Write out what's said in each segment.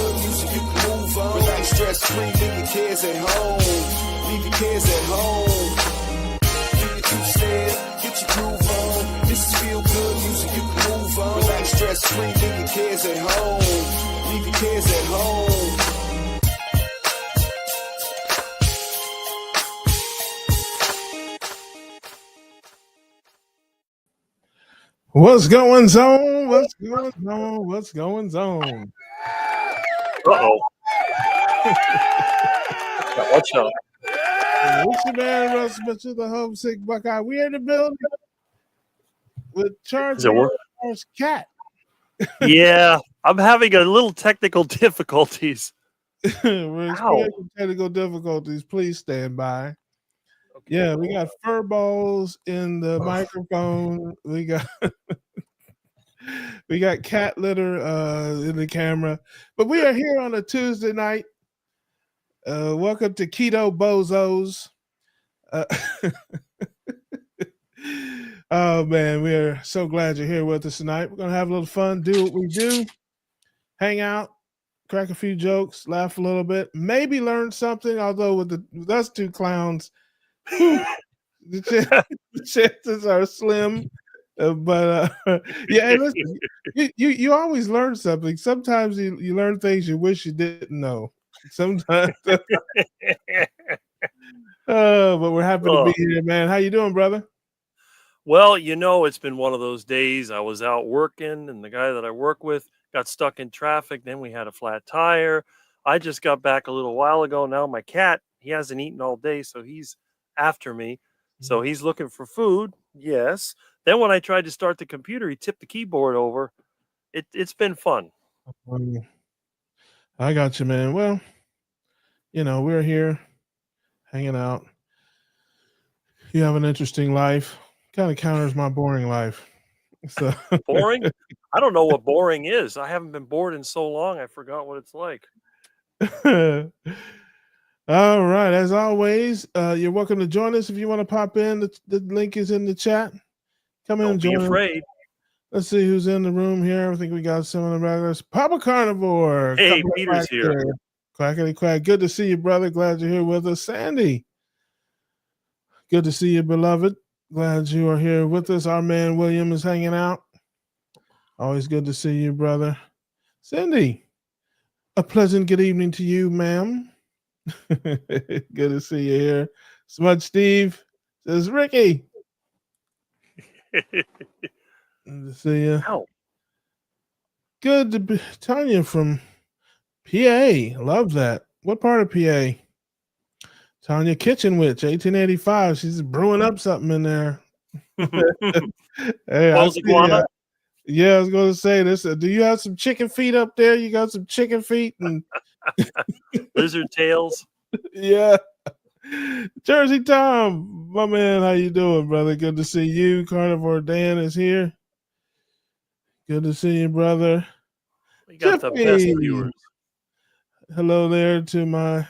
good music, you can move on. Relax, stress free, leave your cares at home. Leave your cares at home. Do your two-step, get your groove on. This is feel good music, you can move on. Relax, stress free, leave your cares at home. Leave your cares at home. What's going on? What's going on? What's going on? Uh-oh. Watch out. What's your man, Russ Mitchell, the homesick Buckeye? We in the building with Charles Cat. Yeah, I'm having a little technical difficulties. We're experiencing technical difficulties. Please stand by. Okay. Yeah, we got fur balls in the microphone. We got cat litter in the camera. But we are here on a Tuesday night. Welcome to Keto Bozos. Oh, man, we are so glad you're here with us tonight. We're going to have a little fun, do what we do, hang out, crack a few jokes, laugh a little bit, maybe learn something, although with us two clowns, the chances are slim. But yeah, listen, you always learn something. Sometimes you learn things you wish you didn't know. Sometimes. But we're happy to be here, man. How you doing, brother? Well, you know, it's been one of those days. I was out working, and the guy that I work with got stuck in traffic. Then we had a flat tire. I just got back a little while ago. Now my cat, he hasn't eaten all day, so he's after me. So he's looking for food. Yes. Then when I tried to start the computer, he tipped the keyboard over. It's been fun. I got you, man. Well, you know, we're here hanging out. You have an interesting life. Kind of counters my boring life. So boring? I don't know what boring is. I haven't been bored in so long. I forgot what it's like. All right. As always, you're welcome to join us if you want to pop in. The link is in the chat. Come in and join. Don't be afraid. Let's see who's in the room here. I think we got some of the regulars. Papa Carnivore. Hey, Peter's here. Quackity quack. Good to see you, brother. Glad you're here with us. Sandy. Good to see you, beloved. Glad you are here with us. Our man William is hanging out. Always good to see you, brother. Cindy, a pleasant good evening to you, ma'am. Good to see you here. Smudge Steve says, Ricky. Good to see you. Ow. Good to be Tanya from PA. Love that. What part of PA? Tanya Kitchen Witch, 1885. She's brewing up something in there. Hey, yeah, I was going to say this. Do you have some chicken feet up there? You got some chicken feet and lizard tails. Yeah. Jersey Tom, my man, how you doing, brother? Good to see you. Carnivore Dan is here. Good to see you, brother. We got the best viewers. Hello there to my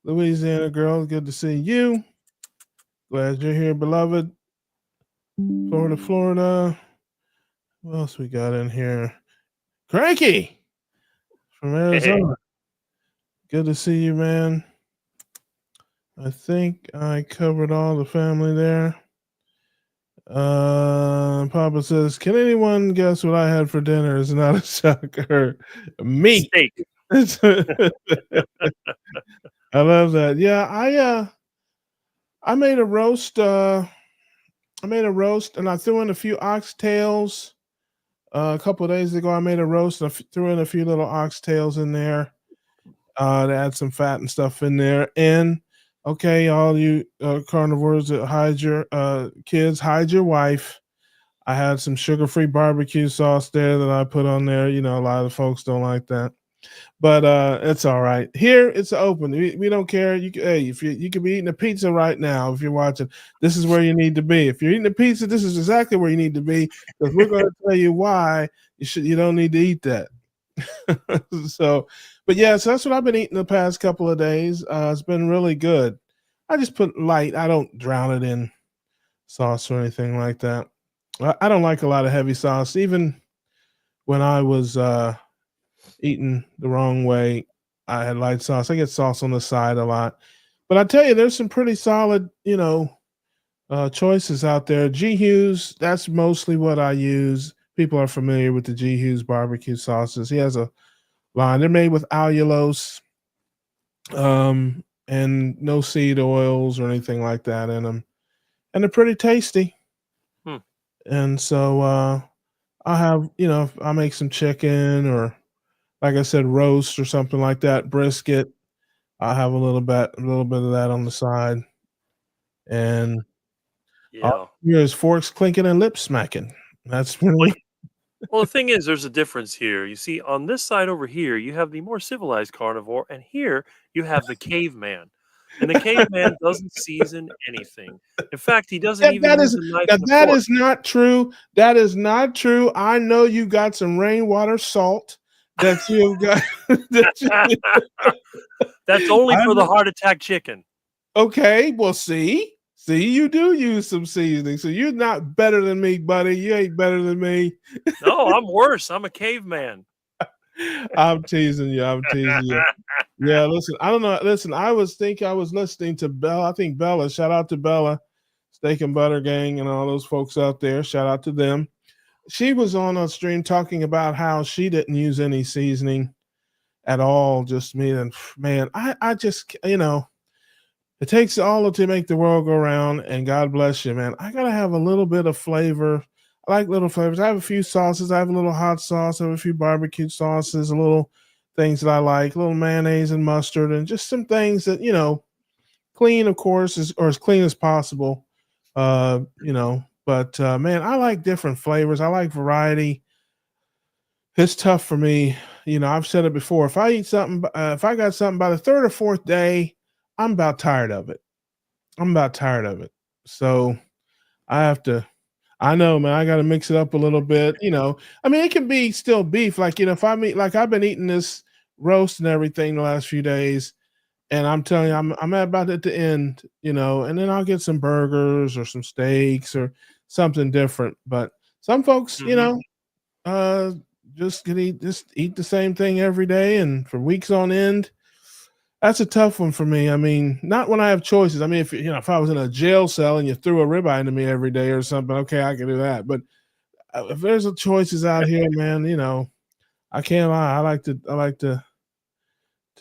Louisiana girl. Good to see you. Glad you're here, beloved. Florida. What else we got in here? Cranky from Arizona. Hey. Good to see you, man. I think I covered all the family there. Papa says, can anyone guess what I had for dinner? Is not a shocker. Meat. Steak. I love that. Yeah, I made a roast. I made a roast and I threw in a few oxtails. A couple of days ago, I made a roast and I threw in a few little oxtails in there to add some fat and stuff in there. And okay, all you carnivores that hide your kids, hide your wife. I had some sugar-free barbecue sauce there that I put on there. You know, a lot of the folks don't like that. But it's all right. Here it's open. We don't care. If you could be eating a pizza right now if you're watching. This is where you need to be. If you're eating a pizza, this is exactly where you need to be because we're going to tell you why you don't need to eat that. So that's what I've been eating the past couple of days. It's been really good. I just put light. I don't drown it in sauce or anything like that. I don't like a lot of heavy sauce. Even when I was eating the wrong way. I had light sauce. I get sauce on the side a lot. But I tell you, there's some pretty solid, choices out there. G Hughes, that's mostly what I use. People are familiar with the G Hughes barbecue sauces. He has a line. They're made with allulose, and no seed oils or anything like that in them. And they're pretty tasty. Hmm. And so I have, if I make some chicken or like I said, roast or something like that, brisket. I have a little bit of that on the side. And all Yeah. you hear is forks clinking and lip smacking. That's Well, really well, the thing is, there's a difference here. You see, on this side over here, you have the more civilized carnivore, and here you have the caveman. And the caveman doesn't season anything. In fact, he doesn't that, even that use is a knife now and a that fork. is not true. That is not true. I know you got some rainwater salt that you've got that you, That's only I for the know. heart attack chicken. Okay, well, see, you do use some seasoning, so you're not better than me, buddy. You ain't better than me. No, I'm worse. I'm a caveman. I'm teasing you. I'm teasing you. Yeah, listen, I don't know. Listen, I was listening to Bella. I think Bella, shout out to Bella, Steak and Butter Gang, and all those folks out there. Shout out to them. She was on a stream talking about how she didn't use any seasoning at all, just me. And man, I just, it takes all to make the world go round, and God bless you, man. I gotta have a little bit of flavor. I like little flavors. I have a few sauces. I have a little hot sauce. I have a few barbecue sauces, a little things that I like, a little mayonnaise and mustard, and just some things that clean, of course, or as clean as possible. But man, I like different flavors. I like variety. It's tough for me. I've said it before. If I eat something, if I got something by the third or fourth day, I'm about tired of it. I'm about tired of it. So I have to. I know, man. I got to mix it up a little bit. I mean, it can be still beef. Like if I mean, like I've been eating this roast and everything the last few days, and I'm telling you, I'm about at the end. And then I'll get some burgers or some steaks or something different. But some folks, Mhm. uh, just eat the same thing every day and for weeks on end. That's a tough one for me. I mean, not when I have choices. I mean, if I was in a jail cell and you threw a ribeye into me every day or something, okay, I can do that. But if there's a choices out here, man, I can't lie. I like to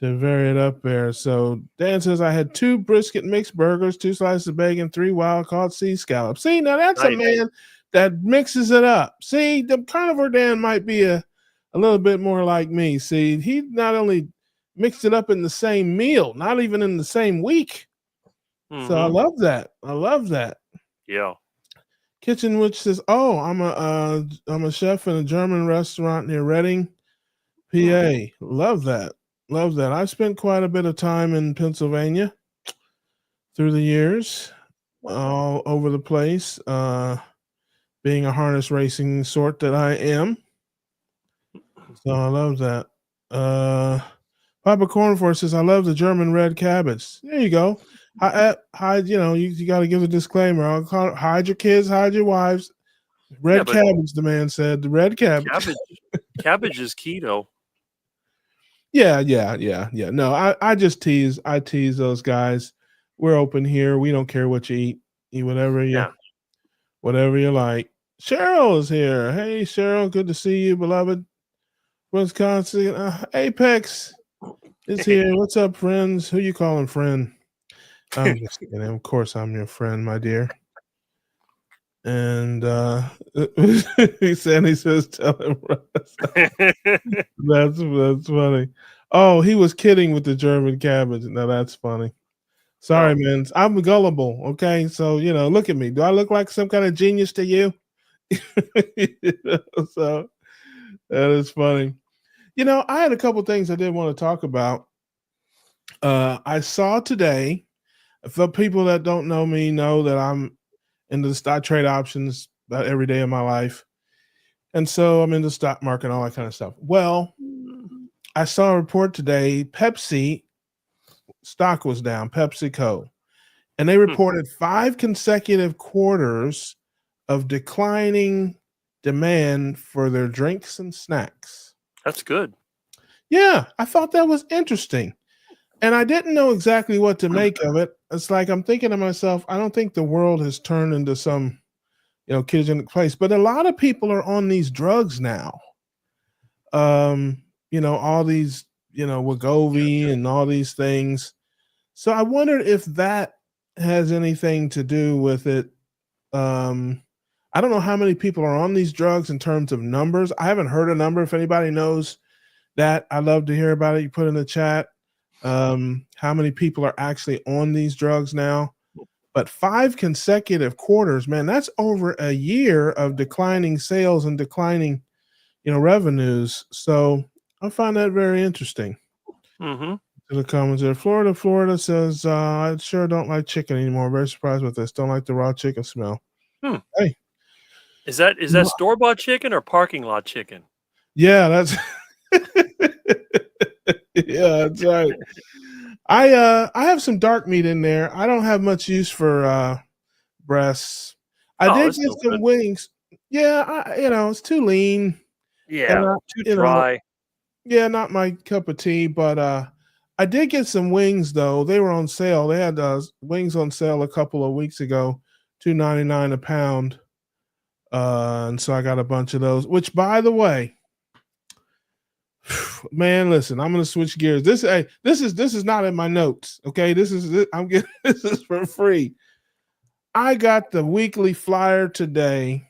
vary it up there. So Dan says I had 2 brisket mixed burgers, 2 slices of bacon, 3 wild caught sea scallops. See, now that's a Nice. man that mixes it up. See, the carnivore Dan might be a little bit more like me. See, he not only mixed it up in the same meal, not even in the same week. So I Mhm. love that. I love that. Yeah. Kitchen Witch says, "Oh, I'm a chef in a German restaurant near Reading, Hmm. PA. Love that. Love that. I've spent quite a bit of time in Pennsylvania through the years, all over the place. Being a harness racing sort that I am, so I love that. Uh, Papa Cornford says, "I love the German red cabbage." There you go. Hide. You got to give a disclaimer. Hide your kids, hide your wives. Yeah, Red but cabbage, the man said. The red cabbage. cabbage is keto. Yeah, yeah, yeah, yeah. No, I just tease. I tease those guys. We're open here. We don't care what you eat. Eat Yeah. whatever you like. Cheryl is here. Hey, Cheryl, good to see you, beloved. Wisconsin Apex is here. What's up, friends? Who you calling friend? I'm just kidding. Of course, I'm your friend, my dear. And he says, tell him. That's funny. Oh, he was kidding with the German cabbage. Now that's funny. Sorry, Oh, man. I'm gullible. Okay, so look at me. Do I look like some kind of genius to you? So that is funny. I had a couple things I did want to talk about. I saw today. For people that don't know me, know that I'm into the stock trade options about every day of my life, and so I'm into the stock market and all that kind of stuff. Well, I saw a report today. Pepsi stock was down. PepsiCo. And they hmm, reported 5 consecutive quarters of declining demand for their drinks and snacks. that's good. Yeah, I thought that was interesting. And I didn't know exactly what to make of it. It's like I'm thinking to myself, I don't think the world has turned into some, ketogenic place, but a lot of people are on these drugs now. All these, Wegovy and all these things. So I wondered if that has anything to do with it. Um, I don't know how many people are on these drugs in terms of numbers. I haven't heard a number. If anybody knows that, I'd love to hear about it. You put in the chat how many people are actually on these drugs now. But 5 consecutive quarters, man, that's over a year of declining sales and declining, revenues. So I find that very interesting. Mm-hmm. To the comments there. Florida says, I sure don't like chicken anymore. Very surprised with this. Don't like the raw chicken smell. Hmm. Hey, Is that store bought chicken or parking lot chicken? yeah, that's yeah, that's right. I have some dark meat in there. I don't have much use for breasts. I Oh, did that's get no some good. wings. Yeah, it's too lean. And Yeah, too you know, dry. yeah, not my cup of tea, but I did get some wings though. They were on sale. They had wings on sale a couple of weeks ago, $2.99 a pound. And so I got a bunch of those, which by the way, man, listen, I'm gonna switch gears. This is not in my notes. Okay, I'm getting this is for free. I got the weekly flyer today.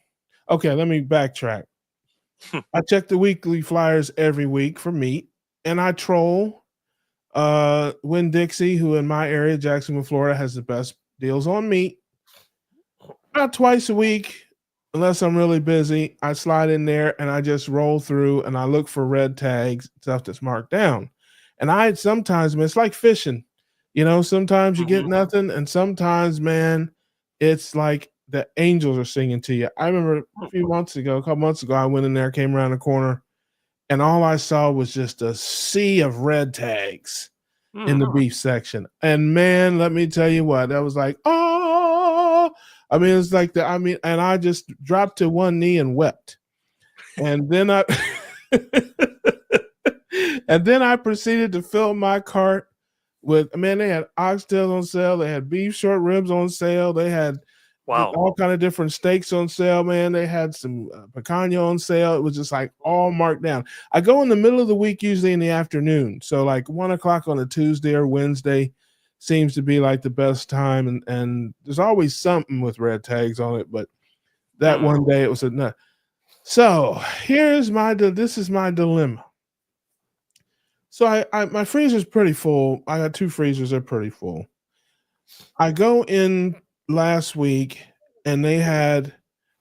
Okay, let me backtrack. I check the weekly flyers every week for meat, and I troll Win Dixie, who in my area, Jacksonville, Florida, has the best deals on meat. About twice a week, unless I'm really busy, I slide in there and I just roll through and I look for red tags, stuff that's marked down. And I sometimes, man, it's like fishing. Sometimes you get Mhm. nothing, and sometimes, man, it's like the angels are singing to you. I remember a couple months ago, I went in there, came around the corner, and all I saw was just a sea of red tags in Mm. the beef section. And man, let me tell you what, that was like, oh, I mean, it's like and I just dropped to one knee and wept. And then I and then I proceeded to fill my cart with, man, they had oxtails on sale, they had beef short ribs on sale, they had Wow. all kind of different steaks on sale, man. They had some picanha on sale. It was just like all marked down. I go in the middle of the week, usually in the afternoon. So like 1 o'clock on a Tuesday or Wednesday seems to be like the best time. And there's always something with red tags on it, but that Mm. one day it was a nut. So this is my dilemma. So my freezer's pretty full. I got 2 freezers, they're pretty full. I go in last week and they had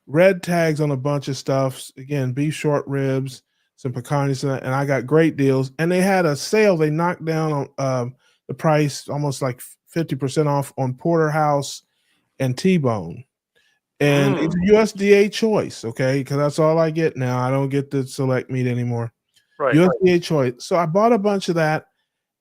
red tags on a bunch of stuff. Again, beef short ribs, some pecanias, and I got great deals. And they had a sale. They knocked down on the price almost like 50% off on porterhouse and T-bone. And Mm. it's a USDA choice, okay? Because that's all I get now. I don't get the select meat anymore. Right. USDA choice. So I bought a bunch of that.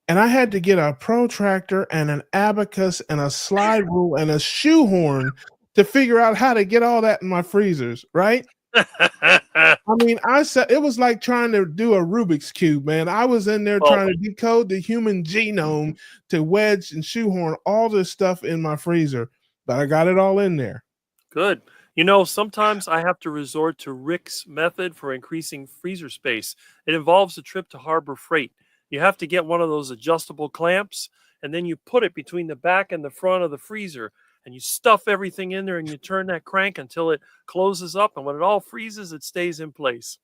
And I had to get a protractor and an abacus and a slide rule and a shoehorn to figure out how to get all that in my freezers, right? I mean, I said it was like trying to do a Rubik's Cube, man. I was in there Well, trying to decode the human genome to wedge and shoehorn all this stuff in my freezer, but I got it all in there. good. Sometimes I have to resort to Rick's method for increasing freezer space. It involves a trip to Harbor Freight. You have to get one of those adjustable clamps, and then you put it between the back and the front of the freezer, and you stuff everything in there, and you turn that crank until it closes up. And when it all freezes, it stays in place.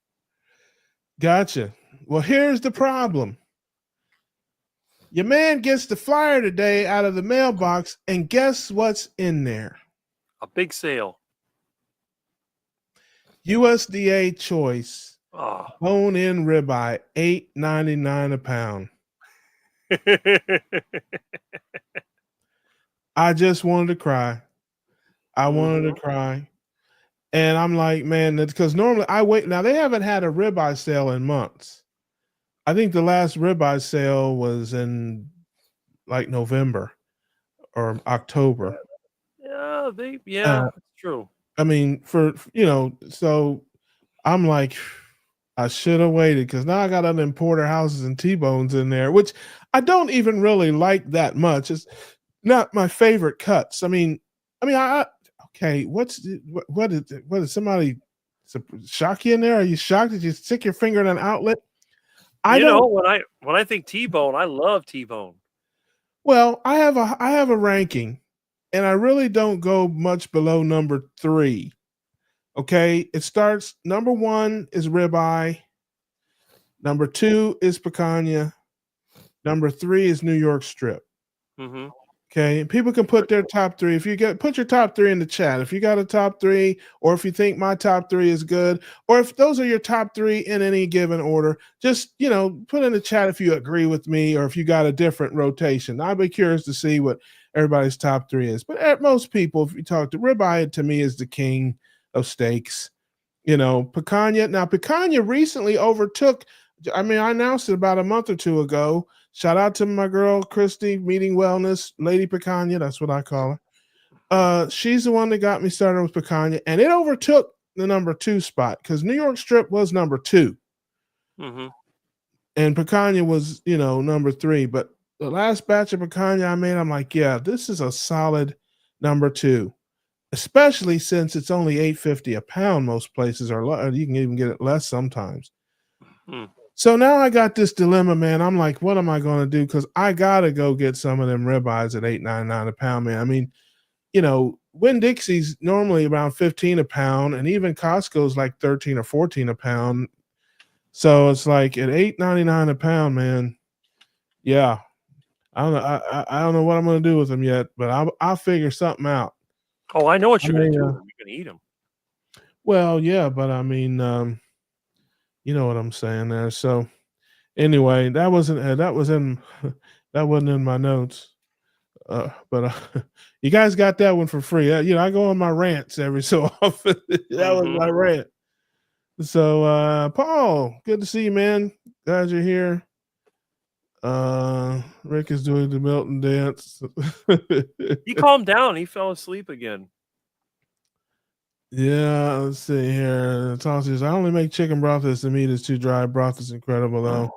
Gotcha. Well, here's the problem. Your man gets the flyer today out of the mailbox, and guess what's in there? A big sale. USDA choice Oh. bone-in ribeye, $8.99 a pound. I just wanted to cry. I wanted to Mhm. cry. And I'm like, man, because normally I wait. Now they haven't had a ribeye sale in months. I think the last ribeye sale was in like November or October. Yeah, Uh, it's true. I mean, so I'm like, I should have waited because now I got other porterhouses and T-bones in there, which I don't even really like that much. It's not my favorite cuts. I okay. What is somebody shock you in there? Are you shocked? Did you stick your finger in an outlet? I You don't. know, when I think T-bone, I love T-bone. Well, I have a ranking, and I really don't go much below number 3. Okay, it starts number 1 is ribeye, number 2 is picanha, number 3 is New York strip. Mm-hmm. Okay, people can put their top 3. If you put your top 3 in the chat. If you got a top 3, or if you think my top 3 is good, or if those are your top 3 in any given order, just put in the chat if you agree with me or if you got a different rotation. I'd be curious to see what everybody's top 3 is. But at most people, if you talk to ribeye, to me is the king of steaks. Picanha. Now, picanha recently overtook. I announced it about a month or two ago. Shout out to my girl Christy, Meeting Wellness, Lady Picanha. That's what I call her. She's the one that got me started with picanha, and it overtook the number 2 spot because New York strip was number 2, Mm-hmm. and picanha was number 3. But the last batch of picanha I made, I'm like, yeah, this is a solid number 2. Especially since it's only $8.50 a pound. Most places are. You can even get it less sometimes. Mm. So now I got this dilemma, man. I'm like, what am I going to do? Because I gotta go get some of them ribeyes at $8.99 a pound, man. Winn-Dixie's normally around $15 a pound, and even Costco's like $13 or $14 a pound. So it's like at $8.99 a pound, man. Yeah, I don't know. I don't know what I'm going to do with them yet, but I'll figure something out. Oh, I know what you're going to do. You're going to eat them. Well, yeah, but you know what I'm saying there. So anyway, that wasn't that wasn't in my notes. But you guys got that one for free. I go on my rants every so often. That was my rant. So Paul, good to see you, man. Glad you're here. Rick is doing the Milton dance. He calmed down. He fell asleep again. Yeah, let's see here. Tom says, I only make chicken broth as the meat is too dry. Broth is incredible, though.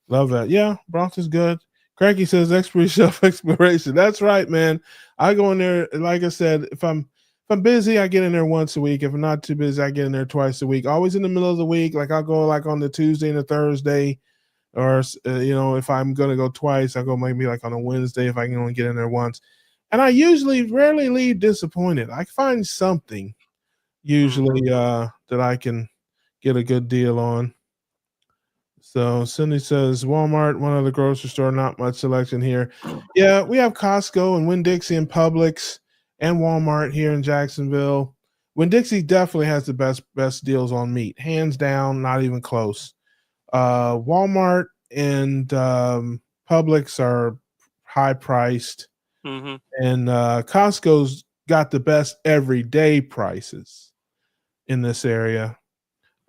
Love that. Yeah, broth is good. Cranky says, expiration shelf expiration. That's right, man. I go in there, like I said, if I'm busy, I get in there once a week. If I'm not too busy, I get in there twice a week. Always in the middle of the week. Like I'll go like on the Tuesday and the Thursday. Or, if I'm going to go twice, I go maybe like on a Wednesday if I can only get in there once. And I usually rarely leave disappointed. I find something usually that I can get a good deal on. So Cindy says Walmart, one other grocery store, not much selection here. Yeah, we have Costco and Winn-Dixie and Publix and Walmart here in Jacksonville. Winn-Dixie definitely has the best deals on meat, hands down, not even close. Walmart and Publix are high priced, and Costco's got the best everyday prices in this area.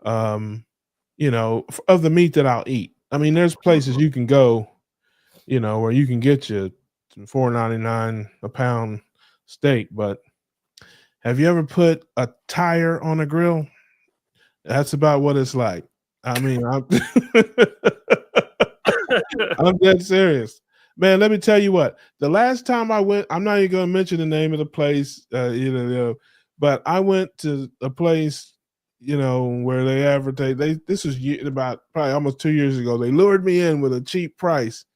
Of the meat that I'll eat. I mean, there's places you can go, where you can get you $4.99 a pound steak, but have you ever put a tire on a grill? That's about what it's like. I mean, I'm dead serious. Man, let me tell you what. The last time I went, I'm not even going to mention the name of the place, but I went to a place, where they advertise. This was about probably almost 2 years ago. They lured me in with a cheap price,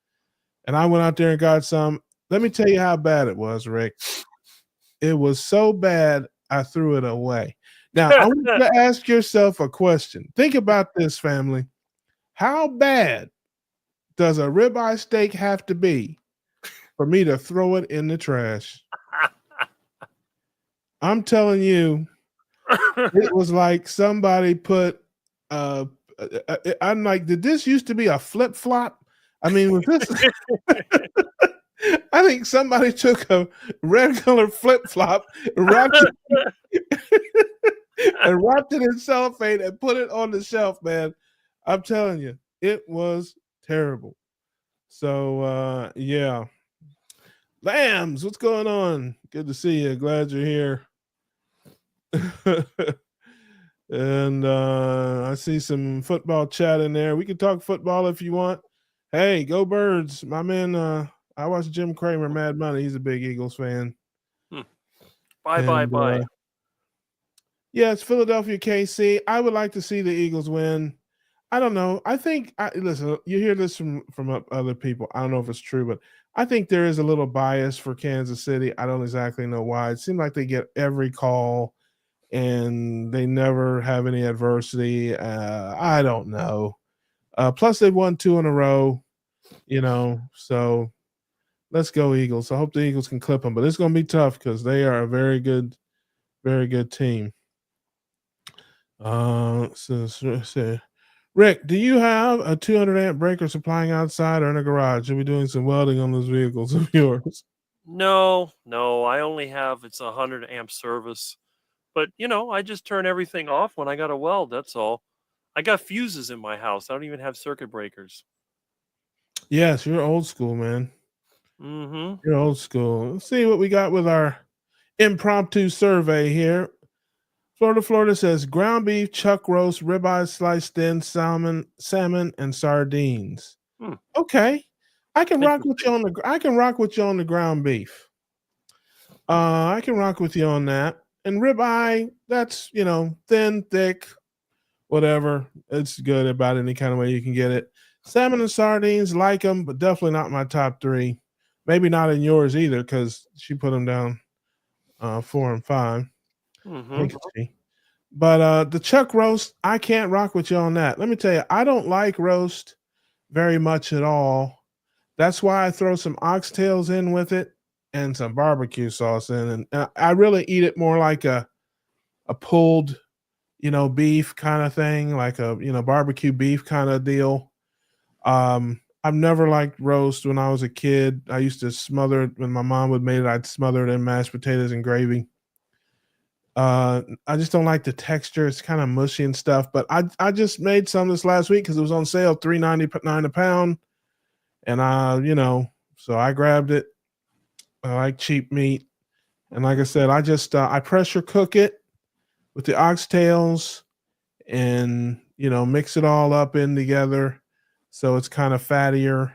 and I went out there and got some. Let me tell you how bad it was, Rick. It was so bad, I threw it away. Now, I want you to ask yourself a question. Think about this, family. How bad does a ribeye steak have to be for me to throw it in the trash? I'm telling you, it was like somebody put I'm like, did this used to be a flip flop? I mean, was this I think somebody took a regular flip flop and wrapped it in cellophane and put it on the shelf, man. I'm telling you, it was terrible. So yeah. Lambs, what's going on? Good to see you. Glad you're here. And I see some football chat in there. We can talk football if you want. Hey, go Birds. My man, I watch Jim Cramer, Mad Money. He's a big Eagles fan. Bye, bye, And bye. yeah, it's Philadelphia KC. I would like to see the Eagles win. I don't know. I think listen, you hear this from other people. I don't know if it's true, but I think there is a little bias for Kansas City. I don't exactly know why. It seems like they get every call and they never have any adversity. I don't know. Plus, they've won 2 in a row, so let's go Eagles. I hope the Eagles can clip them, but it's going to be tough because they are a very good team. Rick, do you have a 200 amp breaker supplying outside or in a garage? Should we doing some welding on those vehicles of yours? No, I only have it's 100 amp service. But I just turn everything off when I got a weld. That's all. I got fuses in my house. I don't even have circuit breakers. Yes, you're old school, man. Mm-hmm. You're old school. Let's see what we got with our impromptu survey here. Florida says ground beef, chuck roast, ribeye sliced thin, salmon, and sardines. Okay, I can rock with you on the ground beef. I can rock with you on that. And ribeye, that's thin, thick, whatever. It's good about any kind of way you can get it. Salmon and sardines, like them, but definitely not my top 3. Maybe not in yours either, because she put them down 4 and 5. Mm-hmm. But the chuck roast, I can't rock with you on that. Let me tell you, I don't like roast very much at all. That's why I throw some oxtails in with it and some barbecue sauce in, and I really eat it more like a pulled, beef kind of thing, like a barbecue beef kind of deal. I've never liked roast. When I was a kid, I used to smother it when my mom would make it. I'd smother it in mashed potatoes and gravy. I just don't like the texture. It's kind of mushy and stuff. But I just made some this last week because it was on sale, $3.99 a pound, and so I grabbed it. I like cheap meat, and like I said, I just I pressure cook it with the oxtails, and mix it all up in together, so it's kind of fattier,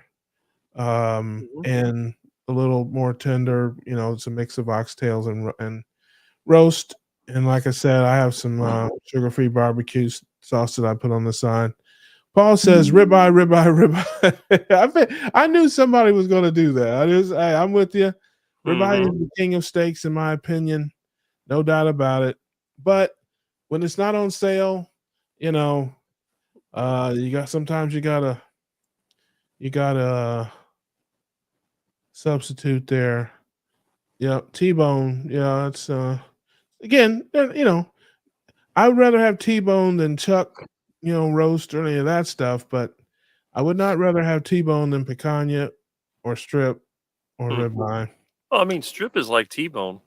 and a little more tender. It's a mix of oxtails and roast. And like I said, I have some sugar-free barbecue sauce that I put on the side. Paul says ribeye, ribeye. I knew somebody was going to do that. I'm with you. Ribeye is the king of steaks, in my opinion, no doubt about it. But when it's not on sale, sometimes you gotta substitute there. Yeah, T-bone. Yeah, it's again, I would rather have T-bone than chuck, roast or any of that stuff, but I would not rather have T-bone than picanha or strip or ribeye. Well, I mean, strip is like T-bone.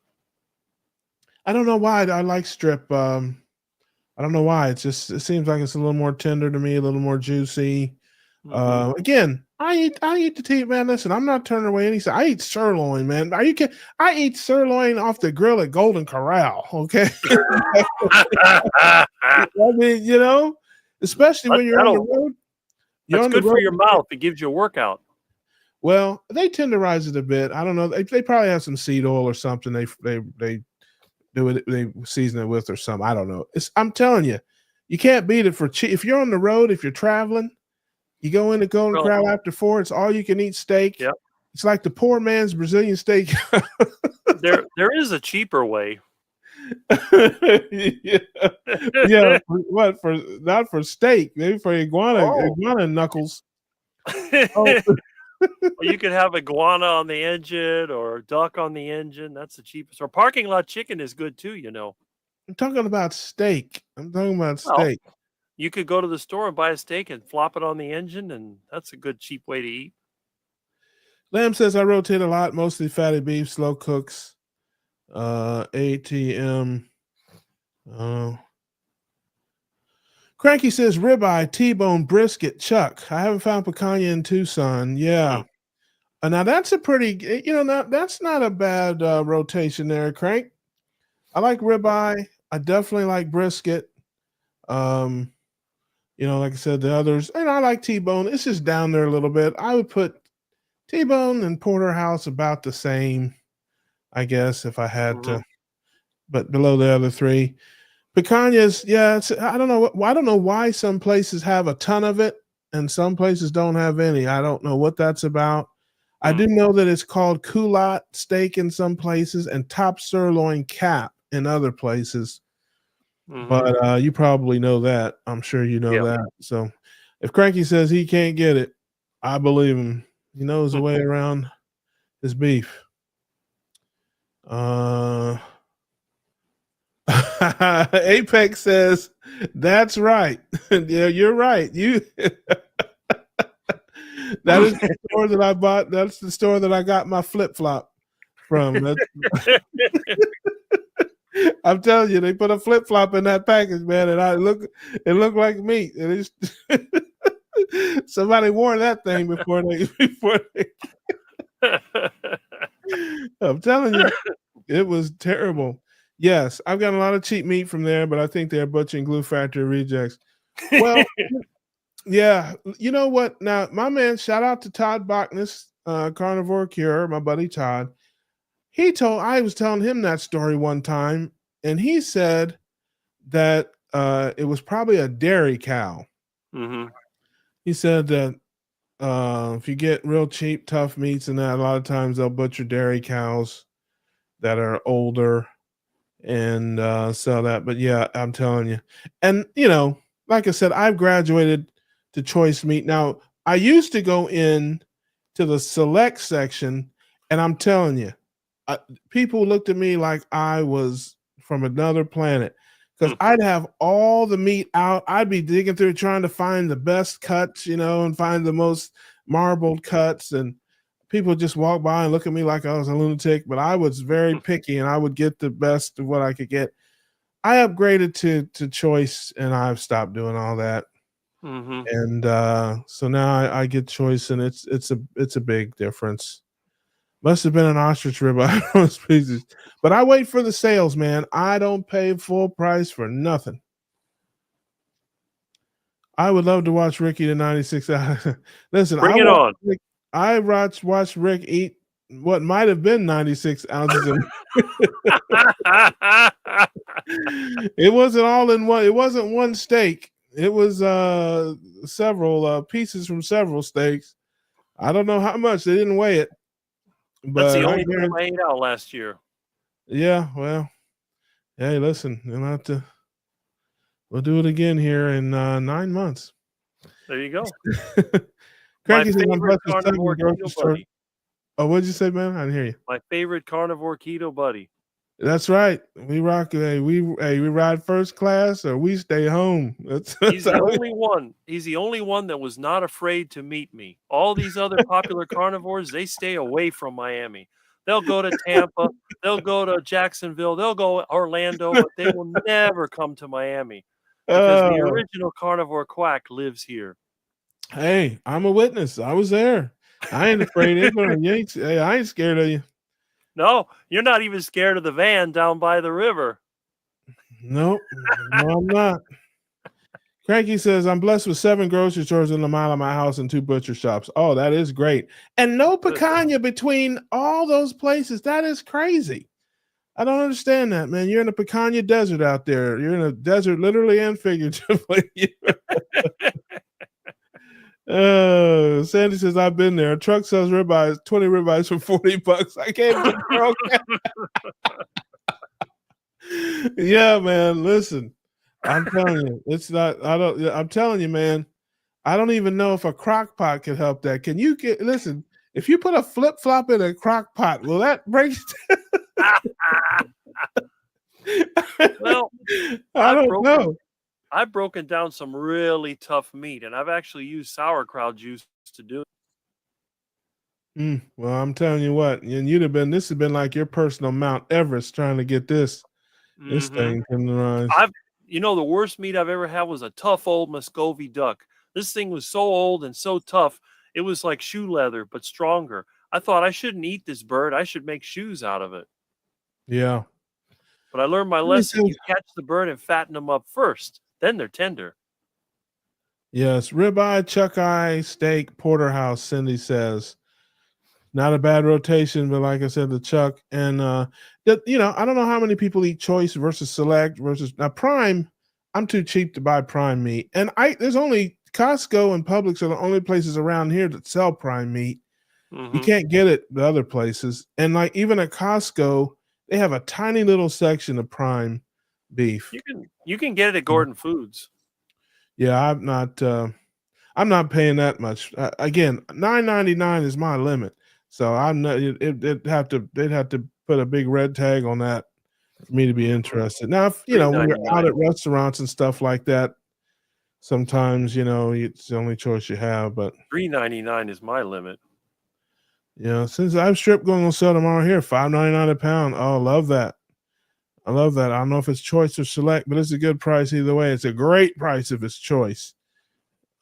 I don't know why I like strip. I don't know why. It seems like it's a little more tender to me, a little more juicy. Again, I eat the T, man. Listen, I'm not turning away any. I eat sirloin, man. Are you kidding? I eat sirloin off the grill at Golden Corral. Okay. I mean, especially when you're on the road. That's good for your mouth. It gives you a workout. Well, they tenderize it a bit. I don't know. They probably have some seed oil or something. They do it. They season it with or something. I don't know. I'm telling you, you can't beat it for cheap. If you're on the road, if you're traveling, you go into Golden Corral after 4. It's all you can eat steak. Yep. It's like the poor man's Brazilian steak. there is a cheaper way. Yeah. What for? Not for steak. Maybe for iguana knuckles. Well, you could have iguana on the engine or duck on the engine. That's the cheapest. Or parking lot chicken is good too. I'm talking about steak. Steak. You could go to the store and buy a steak and flop it on the engine, and that's a good cheap way to eat. Lamb says I rotate a lot, mostly fatty beef, slow cooks, ATM. Cranky says ribeye, T-bone, brisket, chuck. I haven't found picanha in Tucson. Yeah. Now that's a pretty, that's not a bad rotation there, Crank. I like ribeye. I definitely like brisket. Like I said, the others, and I like T-bone. It's just down there a little bit. I would put T-bone and porterhouse about the same, I guess, if I had to, but below the other three. Picanhas, yeah, I don't know. I don't know why some places have a ton of it and some places don't have any. I don't know what that's about. I do know that it's called culotte steak in some places and top sirloin cap in other places. But you probably know that. I'm sure you know that. So if Cranky says he can't get it, I believe him. He knows the way around his beef. Apex says, that's right. Yeah, you're right. That is the store that I bought. That's the store that I got my flip-flop from. I'm telling you, they put a flip-flop in that package, man, and it looked like meat. And somebody wore that thing before they I'm telling you, it was terrible. Yes, I've got a lot of cheap meat from there, but I think they're Butcher and Glue Factory rejects. Well, yeah, you know what? Now, my man, shout out to Todd Bachnes, Carnivore Cure, my buddy Todd. I was telling him that story one time, and he said that it was probably a dairy cow. He said that if you get real cheap, tough meats and that, a lot of times they'll butcher dairy cows that are older and sell that. But yeah, I'm telling you. And, like I said, I've graduated to choice meat. Now, I used to go in to the select section, and I'm telling you, people looked at me like I was from another planet because I'd have all the meat out. I'd be digging through trying to find the best cuts, and find the most marbled cuts. And people just walk by and look at me like I was a lunatic, but I was very picky and I would get the best of what I could get. I upgraded to choice and I've stopped doing all that. And so now I get choice and it's a big difference. Must have been an ostrich ribeye on those pieces. But I wait for the sales, man. I don't pay full price for nothing. I would love to watch Ricky the 96. Listen, Bring it on. I watched Rick eat what might have been 96 ounces of it wasn't all in one. It wasn't one steak. It was several pieces from several steaks. I don't know how much. They didn't weigh it. But that's the only thing I ate out last year. Yeah, well, hey, listen, we'll do it again here in 9 months. There you go. Cranky said, I'm blessed with time in grocery store. Oh, what'd you say, man? I didn't hear you. My favorite carnivore keto buddy. That's right. We rock. We ride first class or we stay home. He's the only one. He's the only one that was not afraid to meet me. All these other popular carnivores, they stay away from Miami. They'll go to Tampa. They'll go to Jacksonville. They'll go Orlando, but they will never come to Miami because the original carnivore quack lives here. Hey, I'm a witness. I was there. I ain't afraid of you. Hey, I ain't scared of you. No, you're not even scared of the van down by the river. Nope. No, I'm not. Cranky says, I'm blessed with 7 grocery stores in the mile of my house and 2 butcher shops. Oh, that is great. And no picanha between all those places. That is crazy. I don't understand that, man. You're in a picanha desert out there. You're in a desert literally and figuratively. Sandy says, I've been there. A truck sells ribeyes, 20 ribeyes for $40. I can't be broke. Yeah, man. Listen, I'm telling you, it's not. I'm telling you, man. I don't even know if a crock pot could help that. Can you listen? If you put a flip flop in a crock pot, will that break? Well, I don't know. I've broken down some really tough meat, and I've actually used sauerkraut juice to do it. Well, I'm telling you what, and this has been like your personal Mount Everest trying to get this thing in the rise. The worst meat I've ever had was a tough old Muscovy duck. This thing was so old and so tough, it was like shoe leather, but stronger. I thought I shouldn't eat this bird. I should make shoes out of it. Yeah. But I learned my lesson. You catch the bird and fatten them up first. then they're tender. Yes, ribeye, chuck eye, steak, porterhouse. Cindy says not a bad rotation, but like I said, the chuck and I don't know how many people eat choice versus select versus now prime. I'm too cheap to buy prime meat, and there's only Costco and Publix are the only places around here that sell prime meat. You can't get it the other places, and like even at Costco, they have a tiny little section of prime beef. You can get it at Gordon Foods. Yeah, I'm not paying that much. Again, $9.99 is my limit. So I'm not. They'd have to put a big red tag on that for me to be interested. Now, if when you're out at restaurants and stuff like that, sometimes it's the only choice you have. But $3.99 is my limit. Since I've strip going on sale tomorrow here, $5.99 a pound. Oh, I love that. I don't know if it's choice or select, but it's a good price either way. It's a great price if it's choice.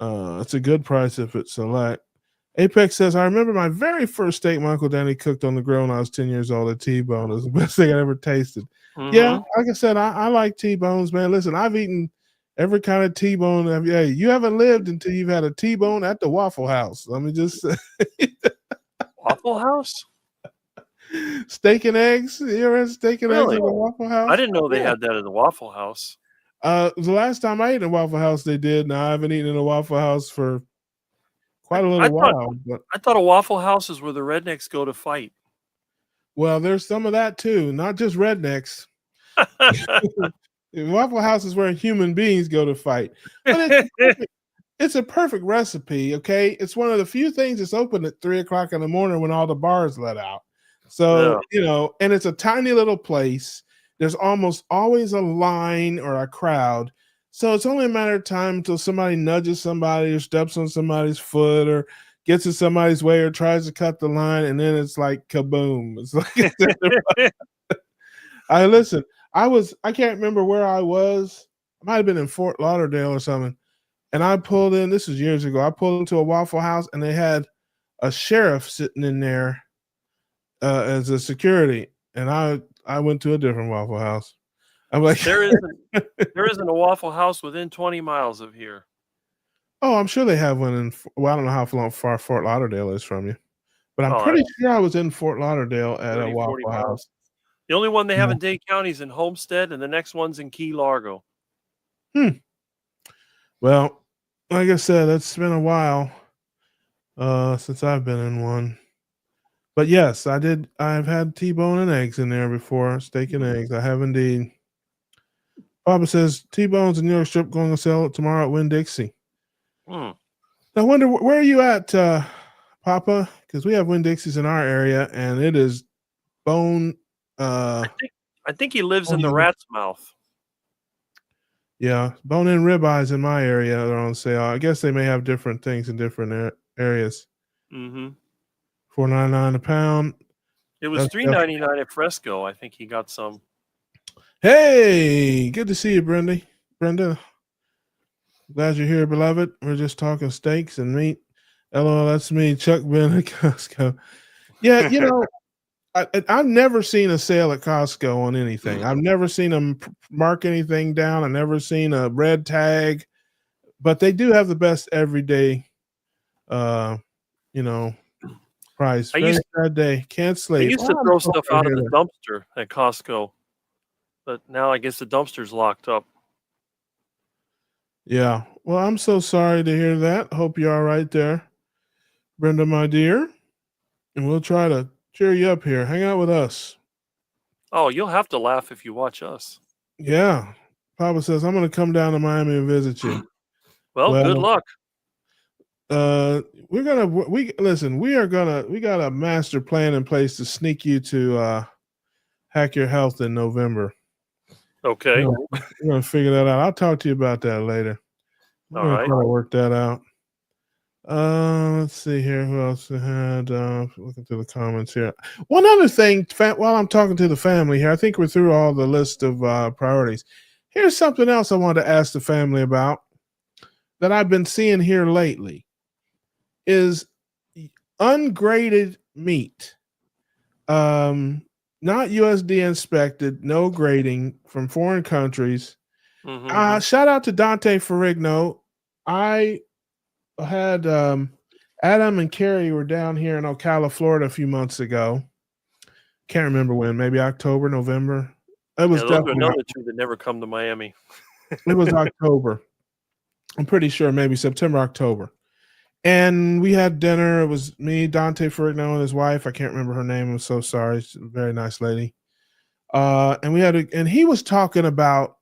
It's a good price if it's select. Apex says, I remember my very first steak my Uncle Danny cooked on the grill when I was 10 years old at T-Bone. It was the best thing I ever tasted. Yeah, like I said, I like T-Bones, man. Listen, I've eaten every kind of T-bone. Hey, you haven't lived until you've had a T-bone at the Waffle House. Let me just say. Waffle House? Steak and eggs? You ever had steak and eggs at the Waffle House? I didn't know they had that at the Waffle House. The last time I ate in a Waffle House, they did. Now I haven't eaten in a Waffle House for quite a little while. But I thought a Waffle House is where the rednecks go to fight. Well, there's some of that too, not just rednecks. Waffle House is where human beings go to fight. But it's a perfect recipe, okay? It's one of the few things that's open at 3:00 in the morning when all the bars let out. So, and it's a tiny little place. There's almost always a line or a crowd. So it's only a matter of time until somebody nudges somebody or steps on somebody's foot or gets in somebody's way or tries to cut the line, and then it's like kaboom. It's like I can't remember where I was. I might have been in Fort Lauderdale or something. And I pulled in, this was years ago, I pulled into a Waffle House and they had a sheriff sitting in there as a security. And I went to a different Waffle House. I'm like, there isn't a Waffle House within 20 miles of here. Oh, I'm sure they have one I don't know how far Fort Lauderdale is from you, but I'm pretty sure I was in Fort Lauderdale at a Waffle House. The only one they have in Dade County is in Homestead, and the next one's in Key Largo. Well, like I said, it's been a while since I've been in one. But yes, I've had T-bone and eggs in there before, steak and eggs. I have indeed. Papa says T-bones and New York strip going to sell it tomorrow at Winn-Dixie. I wonder where are you at, Papa? Because we have Winn-Dixie's in our area, and it is bone. I think he lives in the Rat's Mouth. Yeah, bone-in ribeyes in my area are on sale. I guess they may have different things in different areas. $4.99 a pound. It was $3.99 at Fresco. I think he got some. Hey, good to see you, Brenda. Glad you're here, beloved. We're just talking steaks and meat. LOL, that's me, Chuck Ben at Costco. Yeah, I've never seen a sale at Costco on anything. I've never seen them mark anything down. I've never seen a red tag, but they do have the best everyday, price. Very sad day. Can't sleep. I used to throw stuff out of the dumpster at Costco, but now I guess the dumpster's locked up. Yeah. Well, I'm so sorry to hear that. Hope you're all right there, Brenda, my dear. And we'll try to cheer you up here. Hang out with us. Oh, you'll have to laugh if you watch us. Yeah. Papa says, I'm going to come down to Miami and visit you. Well, good luck. We got a master plan in place to sneak you to Hack Your Health in November. Okay. We're going to figure that out. I'll talk to you about that later. We're going to try to work that out. Let's see here. Who else had? Looking through the comments here. One other thing, while I'm talking to the family here, I think we're through all the list of priorities. Here's something else I wanted to ask the family about that I've been seeing here lately is ungraded meat. Not USDA inspected, no grading from foreign countries. Mm-hmm. Shout out to Dante Ferrigno. I had Adam and Carrie were down here in Ocala, Florida a few months ago. Can't remember when, maybe October, November. It was Yeah, those are definitely another two that never come to Miami. it was October. I'm pretty sure maybe September, October. And we had dinner. It was me, Dante Ferrigno, and his wife. I can't remember her name. I'm so sorry. She's a very nice lady. And we had and he was talking about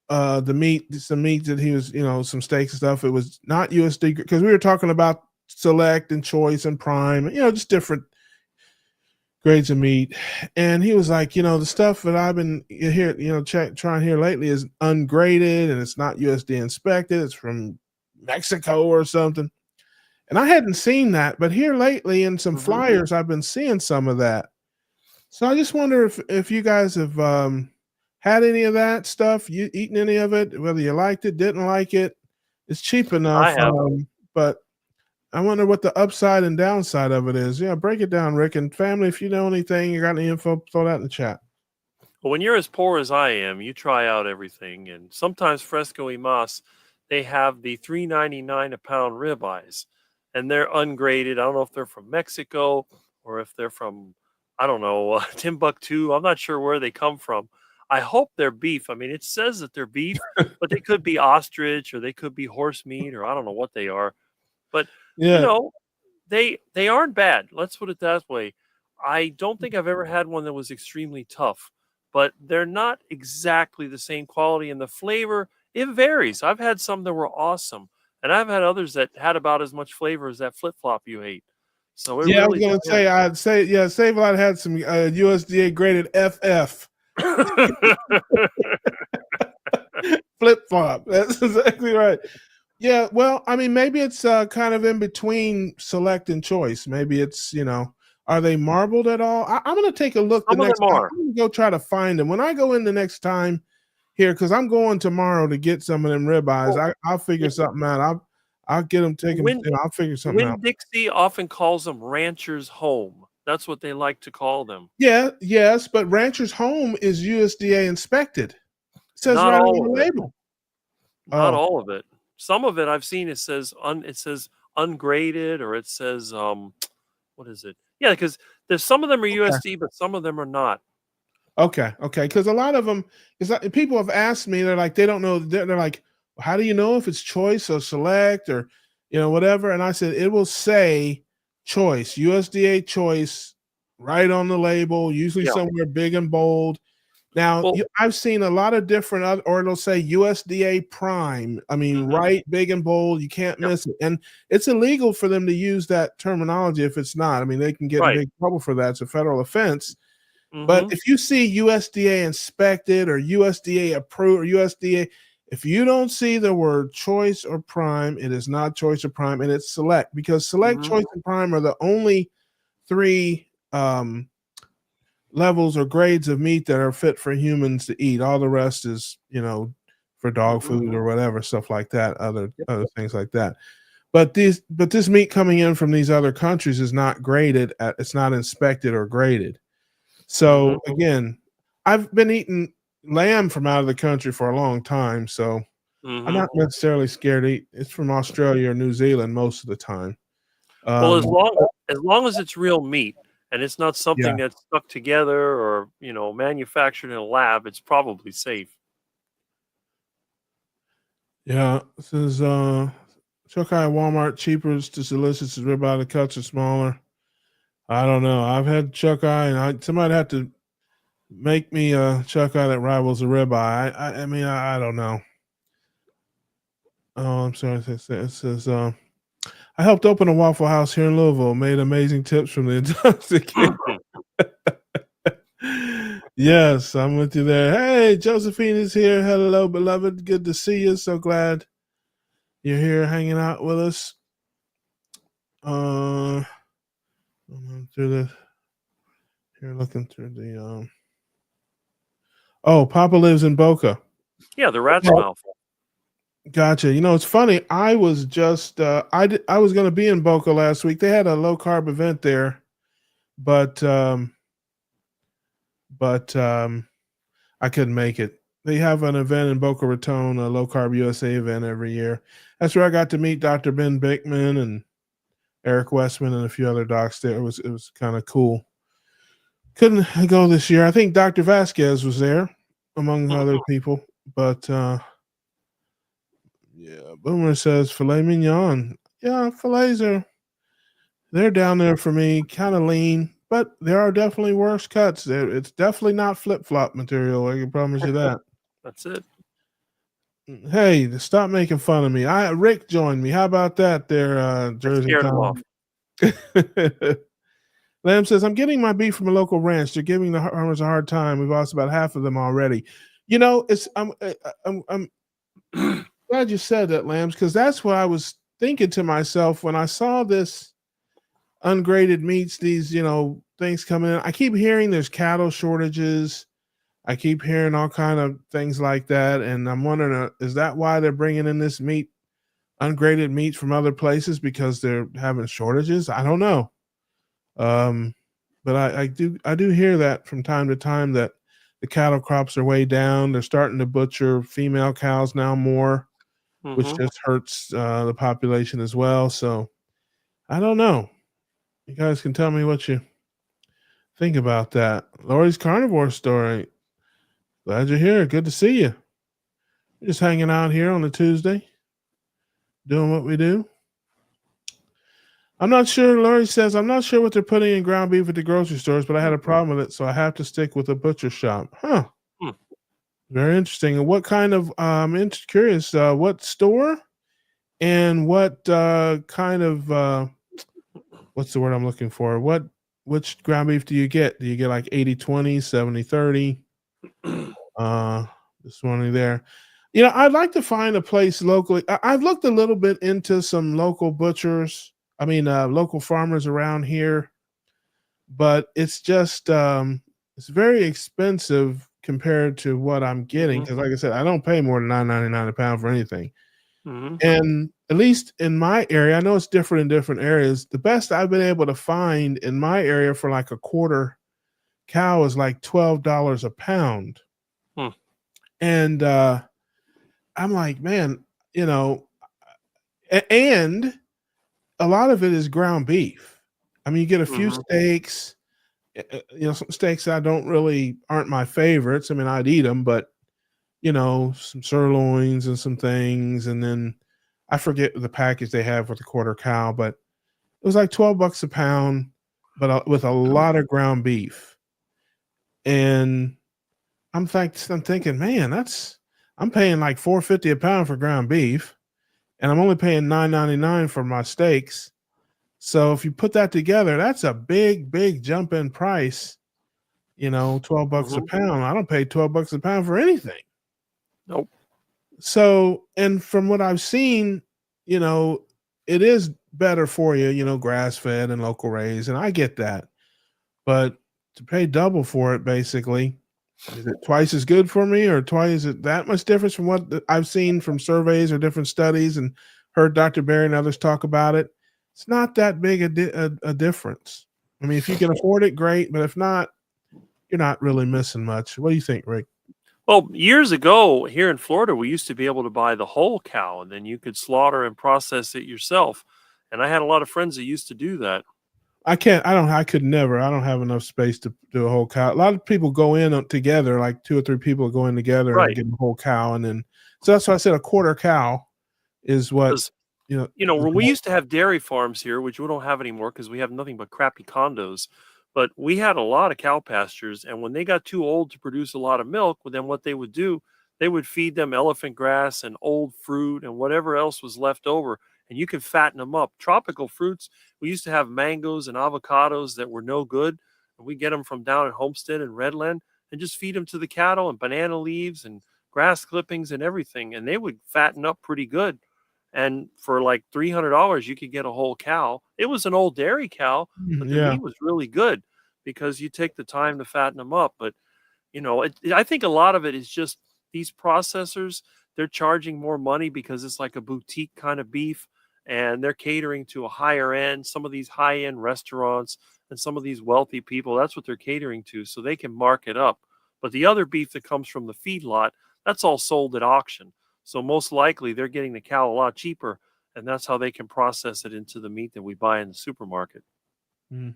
some meat that he was, some steaks and stuff. It was not USD because we were talking about select and choice and prime, just different grades of meat. And he was like, the stuff that I've been here, trying here lately is ungraded and it's not USD inspected. It's from Mexico or something. And I hadn't seen that, but here lately in some flyers, I've been seeing some of that. So I just wonder if you guys have had any of that stuff, you eaten any of it, whether you liked it, didn't like it. It's cheap enough, I have. but I wonder what the upside and downside of it is. Yeah, break it down, Rick. And family, if you know anything, you got any info, throw that in the chat. Well, when you're as poor as I am, you try out everything. And sometimes Fresco y Mas, they have the $3.99 a pound ribeyes, and they're ungraded. I don't know if they're from Mexico or if they're from, I don't know, Timbuktu. I'm not sure where they come from. I hope they're beef. I mean, it says that they're beef, but they could be ostrich or they could be horse meat or I don't know what they are. But, Yeah. They aren't bad. Let's put it that way. I don't think I've ever had one that was extremely tough, but they're not exactly the same quality, and the flavor, it varies. I've had some that were awesome, and I've had others that had about as much flavor as that flip-flop you ate. So it Yeah, I was really gonna say, I'd say, yeah, Save a Lot had some USDA graded FF flip flop. That's exactly right. Yeah, well, I mean, maybe it's kind of in between select and choice. Maybe it's, are they marbled at all? I'm going to take a look the Some of next them time. are. I'm going to go try to find them. When I go in the next time here, because I'm going tomorrow to get some of them ribeyes, Well, I'll figure something out. I'll get them, take them, I'll figure something out. Winn-Dixie often calls them Rancher's Home. That's what they like to call them. Yeah, yes, but Rancher's Home is USDA inspected. It says Not right all on of the it. label. Not all of it. Some of it I've seen it says ungraded, or it says what is it? Yeah, because there's some of them are USD, but some of them are not. Okay. Because a lot of them is that people have asked me, they're like, they don't know. They're like, how do you know if it's choice or select or, whatever? And I said, it will say choice, USDA choice right on the label, usually somewhere big and bold. Now, I've seen a lot of different, or it'll say USDA prime. I mean, right, big and bold. You can't miss it. And it's illegal for them to use that terminology if it's not. I mean, they can get in big trouble for that. It's a federal offense. But if you see USDA inspected or USDA approved or USDA, if you don't see the word choice or prime, it is not choice or prime, and it's select, because select, choice, and prime are the only three levels or grades of meat that are fit for humans to eat. All the rest is, for dog food or whatever, stuff like that, other things like that. But this meat coming in from these other countries is not graded, it's not inspected or graded. So again, I've been eating lamb from out of the country for a long time, so I'm not necessarily scared to eat. It's from Australia or New Zealand most of the time. Well, as long as it's real meat and it's not something that's stuck together or manufactured in a lab, it's probably safe. Yeah, this is Chuck Eye Walmart cheaper to solicit the ribeye. The cuts are smaller. I don't know. I've had Chuck Eye, and somebody had to make me a Chuck Eye that rivals a ribeye. I mean, I don't know. Oh, I'm sorry. It says I helped open a Waffle House here in Louisville. Made amazing tips from the intoxicated. Yes, I'm with you there. Hey, Josephine is here. Hello, beloved. Good to see you. So glad you're here hanging out with us. I'm through the here, looking through the Oh, Papa lives in Boca. Yeah, the rat's mouth. Gotcha. It's funny. I was just I was going to be in Boca last week. They had a low carb event there, but I couldn't make it. they have an event in Boca Raton, a Low Carb USA event every year. That's where I got to meet Dr. Ben Bickman and Eric Westman and a few other docs there. It was kind of cool. Couldn't go this year. I think Dr. Vasquez was there, among other people. But yeah, Boomer says filet mignon. Yeah, fillets they're down there for me, kind of lean, but there are definitely worse cuts. It's definitely not flip flop material. I can promise you that. That's it. Hey, stop making fun of me. Rick joined me. How about that there, Jersey Scared him Tom? off. Lamb says, I'm getting my beef from a local ranch. They're giving the farmers a hard time. We've lost about half of them already. You know, I'm glad you said that, Lambs, because that's what I was thinking to myself when I saw this ungraded meats, these, things coming in. I keep hearing there's cattle shortages. I keep hearing all kind of things like that. And I'm wondering, is that why they're bringing in this meat, ungraded meat from other places because they're having shortages? I don't know. But I do hear that from time to time that the cattle crops are way down. They're starting to butcher female cows now more, which just hurts the population as well. So I don't know. You guys can tell me what you think about that. Lori's carnivore story. Glad you're here. Good to see you. We're just hanging out here on a Tuesday, doing what we do. I'm not sure. Lori says, I'm not sure what they're putting in ground beef at the grocery stores, but I had a problem with it, so I have to stick with a butcher shop. Huh. Very interesting. And what kind of, I'm curious, what store and what kind of, what's the word I'm looking for? Which ground beef do you get? Do you get like 80-20, 70-30? This one there. I'd like to find a place locally. I've looked a little bit into some local butchers. Local farmers around here, but it's just it's very expensive compared to what I'm getting. Because, like I said, I don't pay more than $9.99 a pound for anything. And at least in my area, I know it's different in different areas. The best I've been able to find in my area for like a quarter cow is like $12 a pound. And I'm like, man, and a lot of it is ground beef. You get a few steaks, some steaks that aren't my favorites. I'd eat them, but some sirloins and some things. And then I forget the package they have with the quarter cow, but it was like $12 a pound, but with a lot of ground beef. And I'm thinking, man, I'm paying like $4.50 a pound for ground beef. And I'm only paying $9.99 for my steaks. So if you put that together, that's a big, big jump in price. $12 a pound. I don't pay $12 a pound for anything. Nope. So, and from what I've seen, it is better for you, grass fed and local raised, and I get that. But to pay double for it, basically, is it twice as good for me, or is it that much difference from what I've seen from surveys or different studies and heard Dr. Barry and others talk about it? It's not that big a difference. If you can afford it, great. But if not, you're not really missing much. What do you think, Rick? Well, years ago here in Florida, we used to be able to buy the whole cow and then you could slaughter and process it yourself. And I had a lot of friends that used to do that. I could never. I don't have enough space to do a whole cow. A lot of people go in together, like 2 or 3 people go in together and get a whole cow. And then, so that's why I said a quarter cow is what, when we used to have dairy farms here, which we don't have anymore because we have nothing but crappy condos, but we had a lot of cow pastures. And when they got too old to produce a lot of milk, well, then what they would do, they would feed them elephant grass and old fruit and whatever else was left over. And you could fatten them up. Tropical fruits, we used to have mangoes and avocados that were no good. And we get them from down at Homestead and Redland and just feed them to the cattle, and banana leaves and grass clippings and everything. And they would fatten up pretty good. And for like $300, you could get a whole cow. It was an old dairy cow, but the meat was really good because you take the time to fatten them up. But, I think a lot of it is just these processors, they're charging more money because it's like a boutique kind of beef. And they're catering to a higher end, some of these high end restaurants and some of these wealthy people. That's what they're catering to, so they can mark it up. But the other beef that comes from the feedlot, that's all sold at auction. So most likely they're getting the cow a lot cheaper, and that's how they can process it into the meat that we buy in the supermarket. Mm.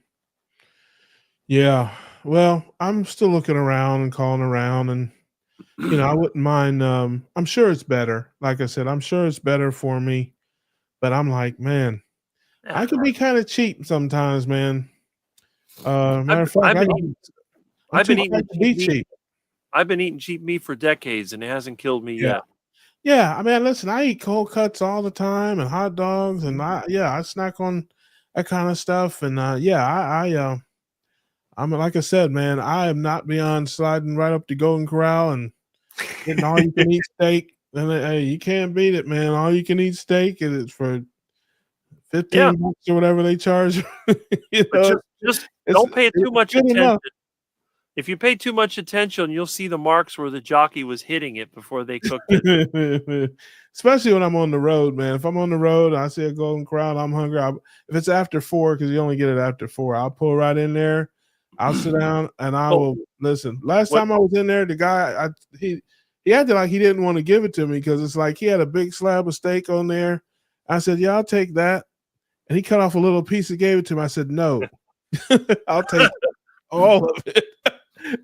Yeah. Well, I'm still looking around and calling around, and I wouldn't mind. I'm sure it's better. Like I said, I'm sure it's better for me. But I'm like, man, I can be kind of cheap sometimes, man. Matter of fact, I'm I've too been eating fat to be cheap. I've been eating cheap meat for decades, and it hasn't killed me Yeah. yet. Yeah, I mean, listen, I eat cold cuts all the time and hot dogs, and I snack on that kind of stuff, and I'm like I said, man, I am not beyond sliding right up to Golden Corral and getting all you can eat steak. And hey, you can't beat it, man. All you can eat steak, and it's for Yeah, $15 or whatever they charge. you but know, just it's, don't pay it's too much good attention. enough. If you pay too much attention, you'll see the marks where the jockey was hitting it before they cooked it. Especially when I'm on the road, man. If I'm on the road, I see a Golden Crown, I'm hungry. If it's after 4, because you only get it after 4, I'll pull right in there. I'll sit down and I will listen. Last What- time I was in there, the guy he acted like he didn't want to give it to me because it's like he had a big slab of steak on there. I said, "Yeah, I'll take that." And he cut off a little piece and gave it to me. I said, "No, I'll take all of it."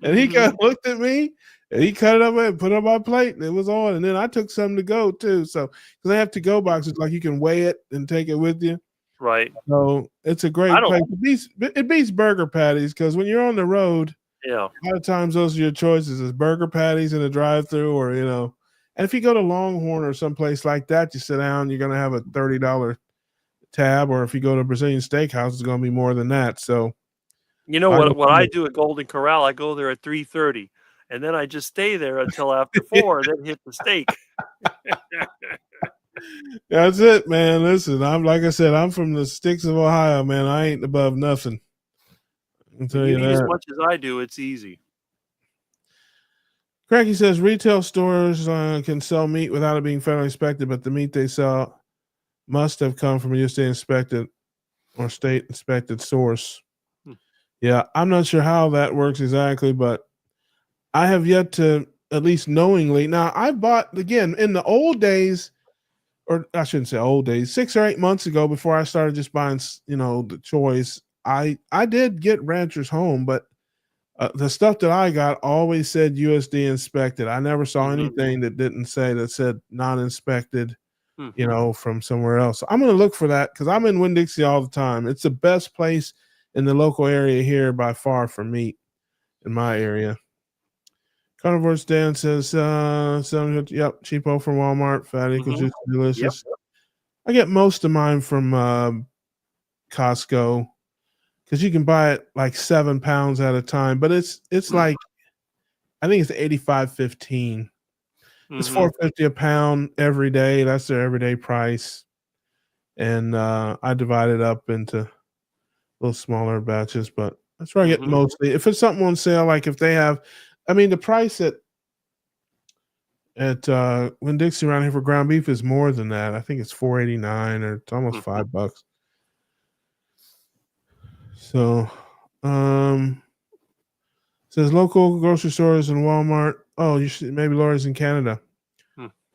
And he kind of looked at me and he cut it up and put it on my plate and it was on. And then I took some to go too. So, because they have to go boxes, like you can weigh it and take it with you. Right. So it's a great place. It beats burger patties because when you're on the road, Yeah. a lot of times those are your choices: is burger patties in a drive-through, or And if you go to Longhorn or someplace like that, you sit down, you're gonna have a $30 tab, or if you go to a Brazilian steakhouse, it's gonna be more than that. So, You know what I do at Golden Corral? I go there at 3:30, and then I just stay there until after 4, then hit the steak. That's it, man. Listen, like I said, I'm from the sticks of Ohio, man. I ain't above nothing. I'll tell you eat as that. much as I do, it's easy. Cracky says retail stores can sell meat without it being federally inspected, but the meat they sell must have come from a USDA inspected or state inspected source. Yeah, I'm not sure how that works exactly, but I have yet to, at least knowingly. Now, I bought, again, in the old days, or I shouldn't say old days, 6 or 8 months ago, before I started just buying, the choice, I did get Rancher's Home, but the stuff that I got always said USD inspected. I never saw anything that said non-inspected, from somewhere else. So I'm going to look for that because I'm in Winn-Dixie all the time. It's the best place in the local area here by far for meat in my area. Carnivore Stan says, yep, cheapo from Walmart, fat equals juicy, delicious. Yep. I get most of mine from Costco because you can buy it like 7 pounds at a time, but it's like, I think it's 85.15. It's $4.50 a pound every day. That's their everyday price, and I divide it up into little smaller batches, but that's where I get mostly. If it's something on sale, like if they have, the price at Winn-Dixie around here for ground beef is more than that. I think it's $4.89 or it's almost $5. So, says local grocery stores and Walmart. Oh, you should maybe Laura's in Canada.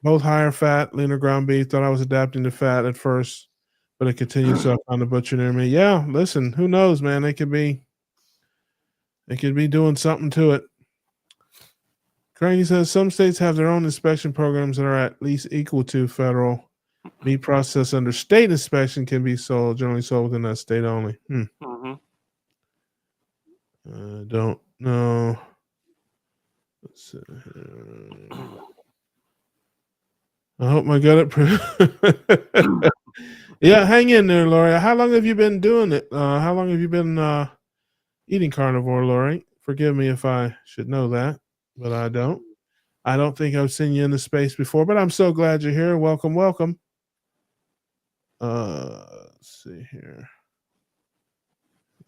Both higher fat, leaner ground beef. Thought I was adapting to fat at first, but it continues. So I found a butcher near me. Yeah, listen, who knows, man? They could be doing something to it. Cranky says some states have their own inspection programs that are at least equal to federal. Meat processed under state inspection can be generally sold within that state only. Don't know. Let's see. I hope I got it. Yeah, hang in there, Lori. How long have you been doing it? How long have you been eating carnivore, Lori? Forgive me if I should know that, but I don't. I don't think I've seen you in the space before, but I'm so glad you're here. Welcome, welcome. Let's see here.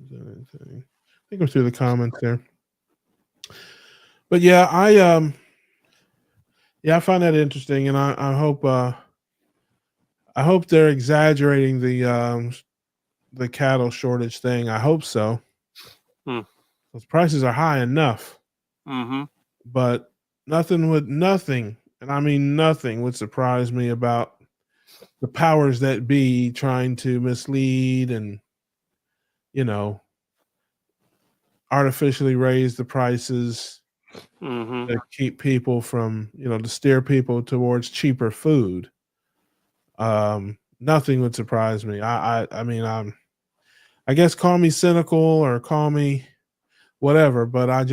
Is there anything? I think we're through the comments there. But yeah, I find that interesting, and I hope they're exaggerating the cattle shortage thing. I hope so. Those prices are high enough. But nothing, and I mean nothing would surprise me about the powers that be trying to mislead and, artificially raise the prices to keep people from, to steer people towards cheaper food. Nothing would surprise me. I mean, I guess call me cynical or call me whatever, but I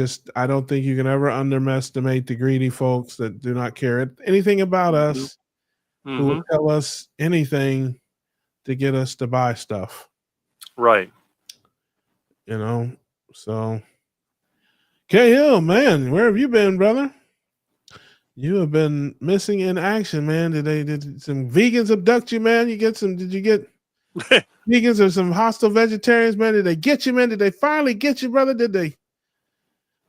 don't think you can ever underestimate the greedy folks that do not care anything about us, who will tell us anything to get us to buy stuff. Right. So Cahill, man, where have you been, brother? You have been missing in action, man. Did some vegans abduct you, man? Did you get vegans or some hostile vegetarians, man? Did they get you, man? Did they finally get you, brother? Did they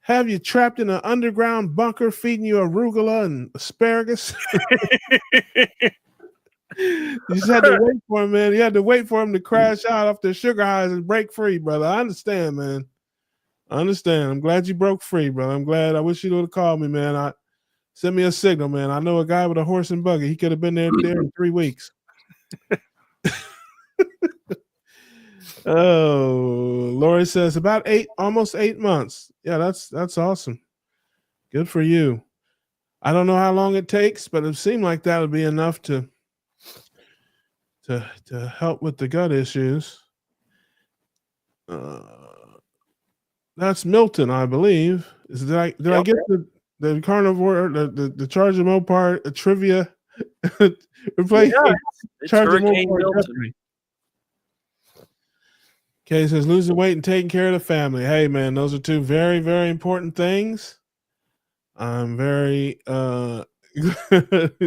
have you trapped in an underground bunker feeding you arugula and asparagus? You just had to wait for him, man. You had to wait for him to crash out off their sugar highs and break free, brother. I understand, man. I understand. I'm glad you broke free, brother. I'm glad. I wish you would have called me, man. Send me a signal, man. I know a guy with a horse and buggy. He could have been there in 3 weeks. Oh, Lori says about almost 8 months. Yeah, that's awesome. Good for you. I don't know how long it takes, but it seemed like that would be enough to help with the gut issues. That's Milton, I believe. Did I get the carnivore, the Charge of Mopar trivia? Replace Charge of Mopar. Okay, says losing weight and taking care of the family. Hey, man, those are two very, very important things. I'm very he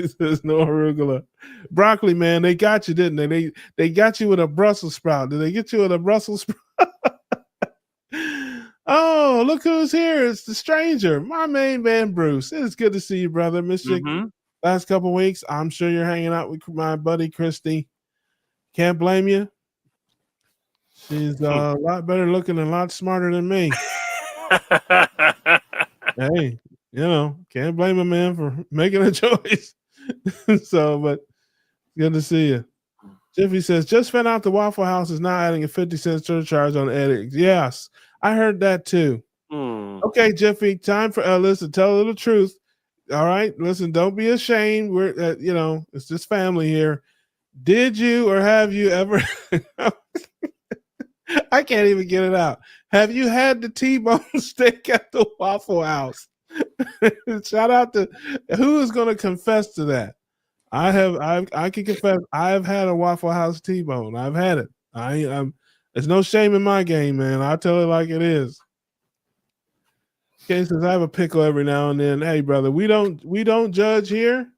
says no arugula. Broccoli, man, they got you, didn't they? They got you with a Brussels sprout. Did they get you with a Brussels sprout? Oh, look who's here. It's the stranger, my main man, Bruce. It's good to see you, brother. Missed you last couple of weeks. I'm sure you're hanging out with my buddy, Christy. Can't blame you. She's a lot better looking and a lot smarter than me. Hey, can't blame a man for making a choice. But good to see you. Jiffy says, just found out the Waffle House is now adding a 50-cent surcharge on eggs. Yes, I heard that too. Okay, Jiffy, time for listen, tell a little truth. All right, listen, don't be ashamed. We're it's just family here. Did you or have you ever I can't even get it out. Have you had the T-bone steak at the Waffle House? Shout out to who is going to confess to that. I can confess. I've had a Waffle House T-bone. I've had it. There's no shame in my game, man. I'll tell it like it is. Okay, since I have a pickle every now and then. Hey, brother, we don't judge here.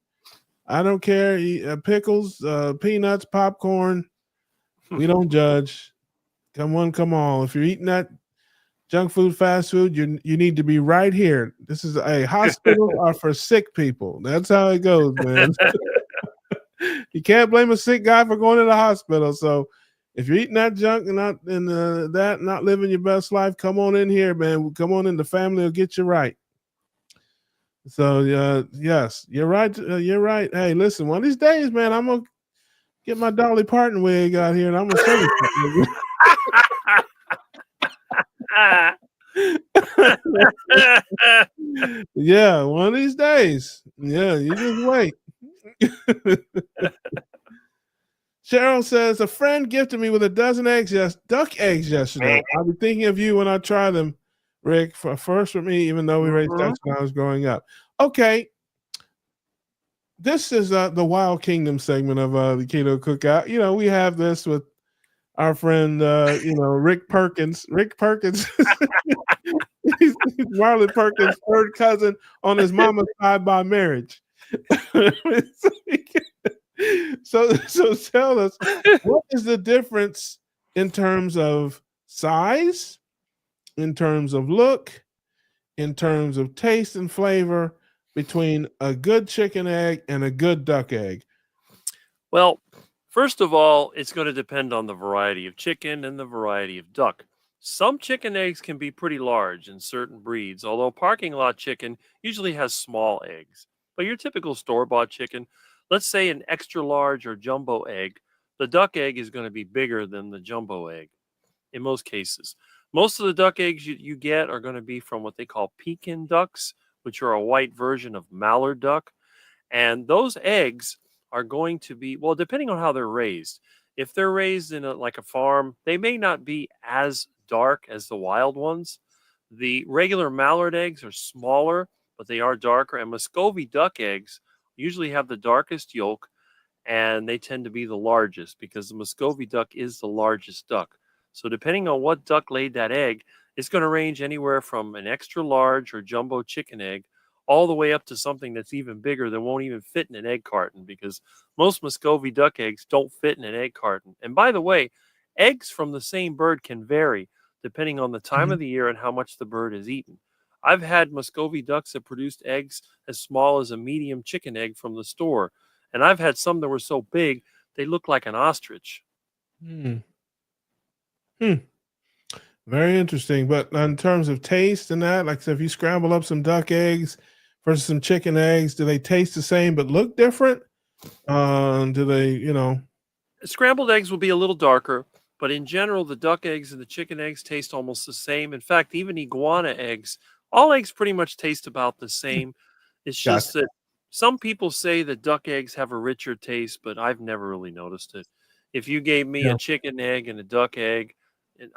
I don't care. Pickles, peanuts, popcorn. We don't judge. Come on, come on. If you're eating that junk food, fast food, you need to be right here. This is hospitals are for sick people. That's how it goes, man. You can't blame a sick guy for going to the hospital. So if you're eating that junk and not living your best life, come on in here, man. Come on in. The family will get you right. So yes, you're right. You're right. Hey, listen, one of these days, man, I'm gonna get my Dolly Parton wig out here, and I'm gonna show you. Yeah, one of these days. Yeah, you just wait. Cheryl says a friend gifted me with a dozen duck eggs yesterday. I'll be thinking of you when I try them, Rick. First for me, even though we raised ducks when I was growing up. Okay, this is the Wild Kingdom segment of the Keto Cookout. We have this with our friend, Rick Perkins. Rick Perkins, he's Marlon Perkins' third cousin on his mama's side by marriage. So tell us, what is the difference in terms of size, in terms of look, in terms of taste and flavor between a good chicken egg and a good duck egg? Well, first of all, it's going to depend on the variety of chicken and the variety of duck. Some chicken eggs can be pretty large in certain breeds, although parking lot chicken usually has small eggs. But your typical store bought chicken, let's say an extra large or jumbo egg, the duck egg is going to be bigger than the jumbo egg in most cases. Most of the duck eggs you get are going to be from what they call Pekin ducks, which are a white version of mallard duck. And those eggs are going to be, well, depending on how they're raised. If they're raised in like a farm, they may not be as dark as the wild ones. The regular mallard eggs are smaller, but they are darker. And Muscovy duck eggs usually have the darkest yolk, and they tend to be the largest because the Muscovy duck is the largest duck. So depending on what duck laid that egg, it's going to range anywhere from an extra large or jumbo chicken egg all the way up to something that's even bigger that won't even fit in an egg carton, because most Muscovy duck eggs don't fit in an egg carton. And by the way, eggs from the same bird can vary depending on the time of the year and how much the bird has eaten. I've had Muscovy ducks that produced eggs as small as a medium chicken egg from the store. And I've had some that were so big, they looked like an ostrich. Hmm. Very interesting. But in terms of taste and that, like, so if you scramble up some duck eggs versus some chicken eggs, do they taste the same but look different? Do they, Scrambled eggs will be a little darker, but in general, the duck eggs and the chicken eggs taste almost the same. In fact, even iguana eggs, all eggs pretty much taste about the same. It's just Gotcha. that some people say that duck eggs have a richer taste, but I've never really noticed it. If you gave me Yeah. a chicken egg and a duck egg,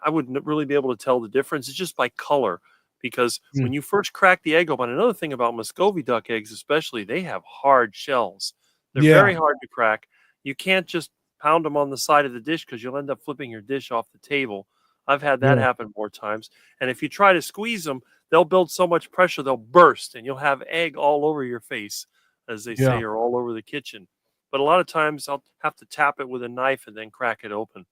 I wouldn't really be able to tell the difference. It's just by color, because when you first crack the egg open, another thing about Muscovy duck eggs, especially, they have hard shells. They're Yeah. very hard to crack. You can't just pound them on the side of the dish because you'll end up flipping your dish off the table. I've had that Yeah. happen more times. And if you try to squeeze them, they'll build so much pressure they'll burst, and you'll have egg all over your face, as they Yeah. say, or all over the kitchen. But a lot of times I'll have to tap it with a knife and then crack it open.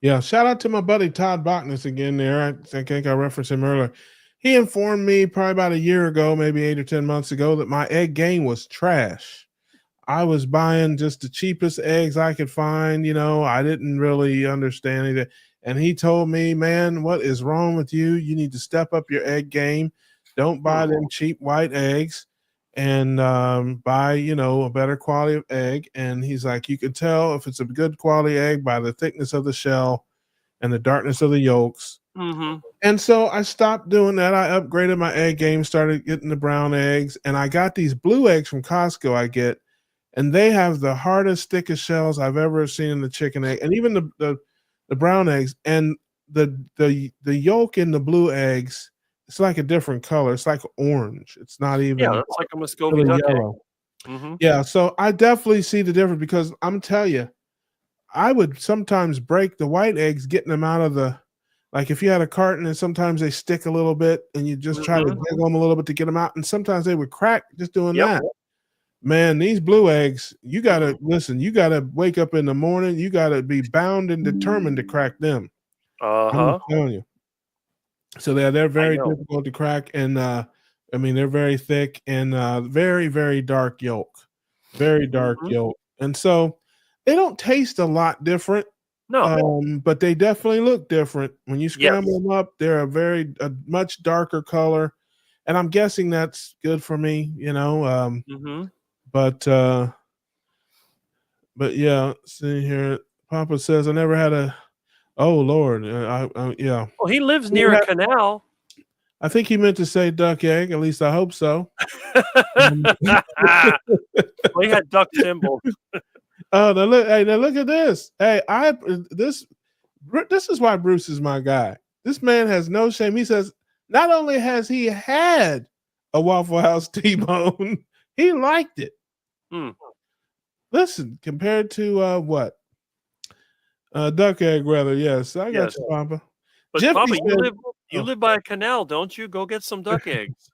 Yeah, shout out to my buddy Todd Bachnis again there. I think I referenced him earlier. He informed me probably about a year ago, maybe 8 or 10 months ago, that my egg game was trash. I was buying just the cheapest eggs I could find. I didn't really understand it. And he told me, man, what is wrong with you? You need to step up your egg game. Don't buy them cheap white eggs, and buy, a better quality of egg. And he's like, you can tell if it's a good quality egg by the thickness of the shell and the darkness of the yolks. Mm-hmm. And so I stopped doing that. I upgraded my egg game, started getting the brown eggs, and I got these blue eggs from Costco I get, and they have the hardest, thickest shells I've ever seen in the chicken egg, and even the brown eggs, and the yolk in the blue eggs, it's like a different color. It's like orange. It's not Yeah, even that's like a Muscovy really duck egg. yellow. Mm-hmm. Yeah, so I definitely see the difference, because I'm telling you, I would sometimes break the white eggs getting them out of the, like if you had a carton and sometimes they stick a little bit and you just try to wiggle them a little bit to get them out, and sometimes they would crack just doing that. Man, these blue eggs, you got to listen, you got to wake up in the morning, you got to be bound and determined to crack them. I'm telling you. So they're very difficult to crack, and they're very thick and very, very dark yolk. Very dark yolk. And so they don't taste a lot different. No. But they definitely look different. When you scramble them up, they're a much darker color. And I'm guessing that's good for me, But yeah, see here. Papa says I never had a. Oh Lord, yeah. Well, he lives near a canal. I think he meant to say duck egg. At least I hope so. Well, he had duck symbols. Oh, now look at this. Hey, this is why Bruce is my guy. This man has no shame. He says not only has he had a Waffle House T-bone, he liked it. Listen, compared to what? Duck egg, rather. Yes, I got you, Papa. But Jiffy Papa, said, you live by a canal, don't you? Go get some duck eggs.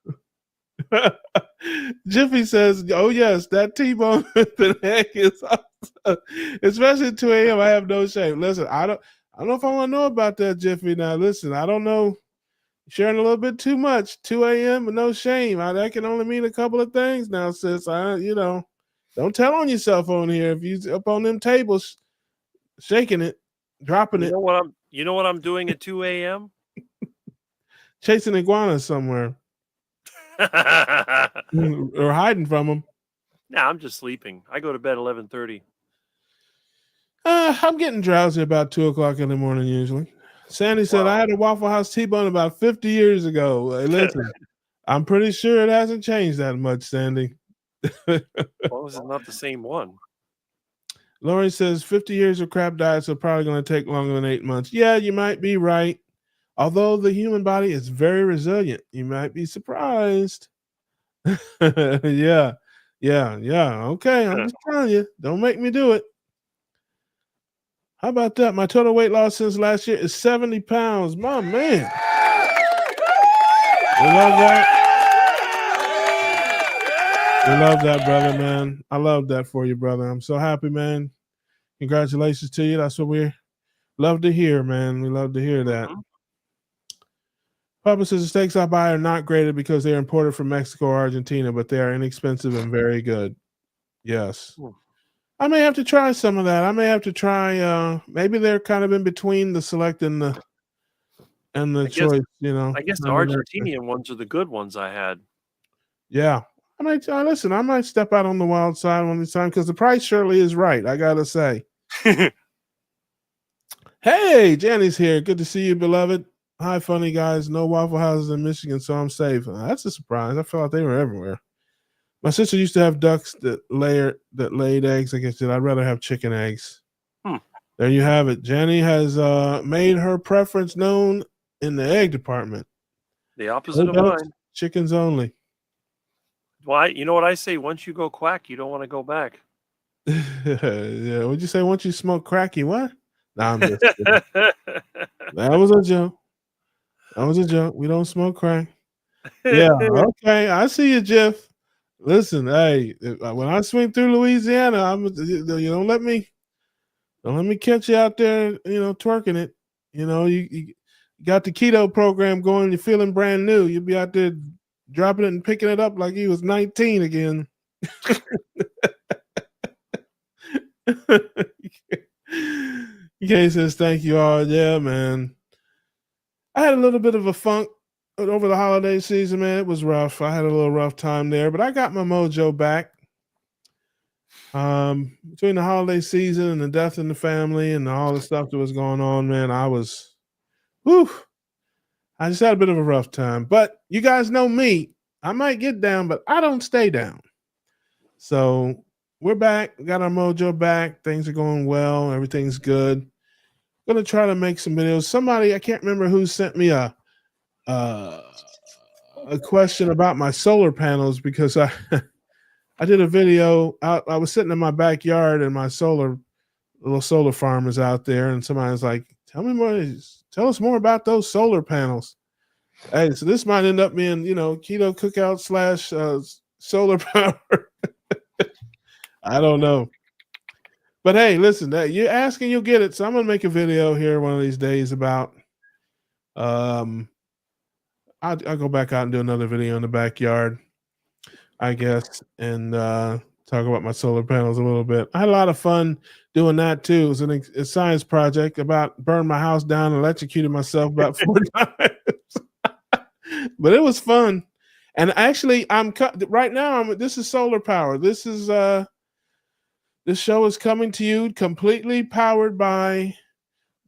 Jiffy says, "Oh yes, that T-bone with an egg is awesome. Especially at 2 a.m. I have no shame." Listen, I don't know if I want to know about that, Jiffy. Now, listen, I don't know. Sharing a little bit too much. 2 a.m. with no shame. That can only mean a couple of things now, sis. Don't tell on yourself on here. If you up on them tables, shaking it, dropping it. You know what You know what I'm doing at 2 a.m.? Chasing iguanas somewhere or hiding from them. Nah, I'm just sleeping. I go to bed 11:30. I'm getting drowsy about 2:00 in the morning usually. Sandy said, Wow. I had a Waffle House T-bone about 50 years ago. Hey, listen, I'm pretty sure it hasn't changed that much, Sandy. Well, this is not the same one. Lori says 50 years of crap diet, so probably going to take longer than 8 months. Yeah, you might be right. Although the human body is very resilient, you might be surprised. Yeah. Okay, I'm just telling you. Don't make me do it. How about that? My total weight loss since last year is 70 pounds. My man. We love that. We love that, brother, man. I love that for you, brother. I'm so happy, man. Congratulations to you. That's what we love to hear, man. We love to hear that. Mhm. Papa says the steaks I buy are not graded because they're imported from Mexico or Argentina, but they are inexpensive and very good. Yes. Hmm. I may have to try some of that. I may have to try maybe they're kind of in between the select and the choice, you know. I guess the I mean, Argentinian ones are the good ones I had. yeah. I might listen, I might step out on the wild side one of these times because the price surely is right, I gotta say. Hey, Jenny's here. Good to see you, beloved. Hi, funny guys. No Waffle Houses in Michigan, so I'm safe. That's a surprise. I felt like they were everywhere. My sister used to have ducks that laid eggs. Like I said, I'd rather have chicken eggs. Hmm. There you have it. Jenny has made her preference known in the egg department. The opposite No of ducks, mine. chickens only. Why? You know what I say? Once you go quack, you don't want to go back. Yeah, what'd you say? Once you smoke cracky, what? Nah, I'm just kidding. That was a joke. That was a joke. We don't smoke crack. Yeah, okay. I see you, Jeff. Listen, hey, when I swing through Louisiana, you don't let me catch you out there, twerking it. You got the keto program going, you're feeling brand new. You'll be out there dropping it and picking it up like he was 19 again. Okay, says thank you all. Yeah, man. I had a little bit of a funk over the holiday season, man. It was rough. I had a little rough time there, but I got my mojo back. Between the holiday season and the death in the family and all the stuff that was going on, man, I just had a bit of a rough time. But you guys know me. I might get down, but I don't stay down. So we're back. We got our mojo back. Things are going well. Everything's good. Gonna try to make some videos. Somebody, I can't remember who sent me a question about my solar panels because I did a video. I was sitting in my backyard and my little solar farm is out there, and somebody was like, tell us more about those solar panels. Hey, so this might end up being, Keto Cookout / solar power. I don't know. But hey, listen, you're asking, you'll get it. So I'm gonna make a video here one of these days about I'll go back out and do another video in the backyard, I guess, and talk about my solar panels a little bit. I had a lot of fun doing that too. It was a science project about burning my house down and electrocuting myself about 4 times. But it was fun. And actually, right now. This is solar power. This show is coming to you completely powered by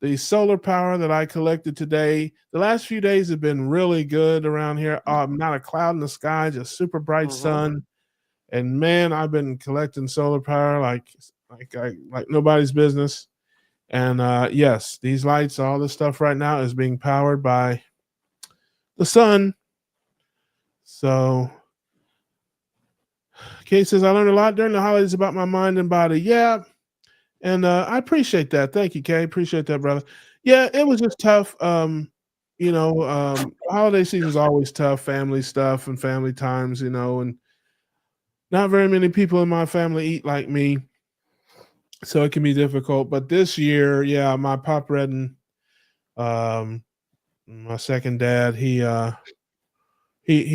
the solar power that I collected today. The last few days have been really good around here. Not a cloud in the sky, just super bright sun. And man, I've been collecting solar power like nobody's business. And yes, these lights, all this stuff right now is being powered by the sun. So Kate says, I learned a lot during the holidays about my mind and body. Yeah. And I appreciate that. Thank you, Kay. Appreciate that, brother. Yeah, it was just tough. Holiday season is always tough, family stuff and family times, and not very many people in my family eat like me. So it can be difficult. But this year, yeah, my Pop Redden, my second dad, he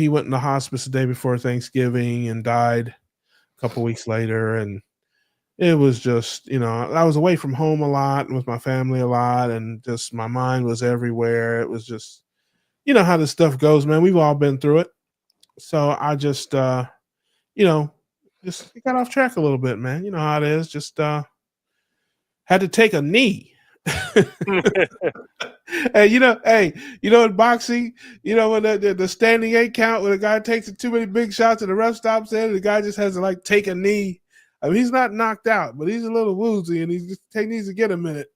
went in the hospice the day before Thanksgiving and died a couple weeks later. And it was just, I was away from home a lot and with my family a lot, and just my mind was everywhere. It was just, how this stuff goes, man. We've all been through it. So I just, you know, just got off track a little bit, man. You know how it is. Just had to take a knee. Hey, in boxing, when the standing 8 count, when a guy takes too many big shots and the ref stops in, the guy just has to like take a knee. I mean, he's not knocked out, but he's a little woozy, and he just needs to get a minute.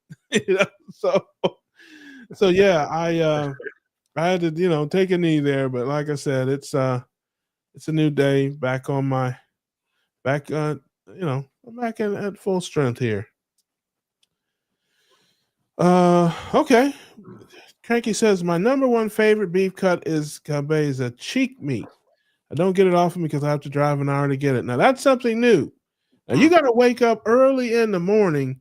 So yeah, I had to take a knee there, but like I said, it's a new day, back on my back. I'm back at full strength here. Okay. Cranky says, my number one favorite beef cut is cabeza cheek meat. I don't get it often because I have to drive an hour to get it. Now that's something new. Now you got to wake up early in the morning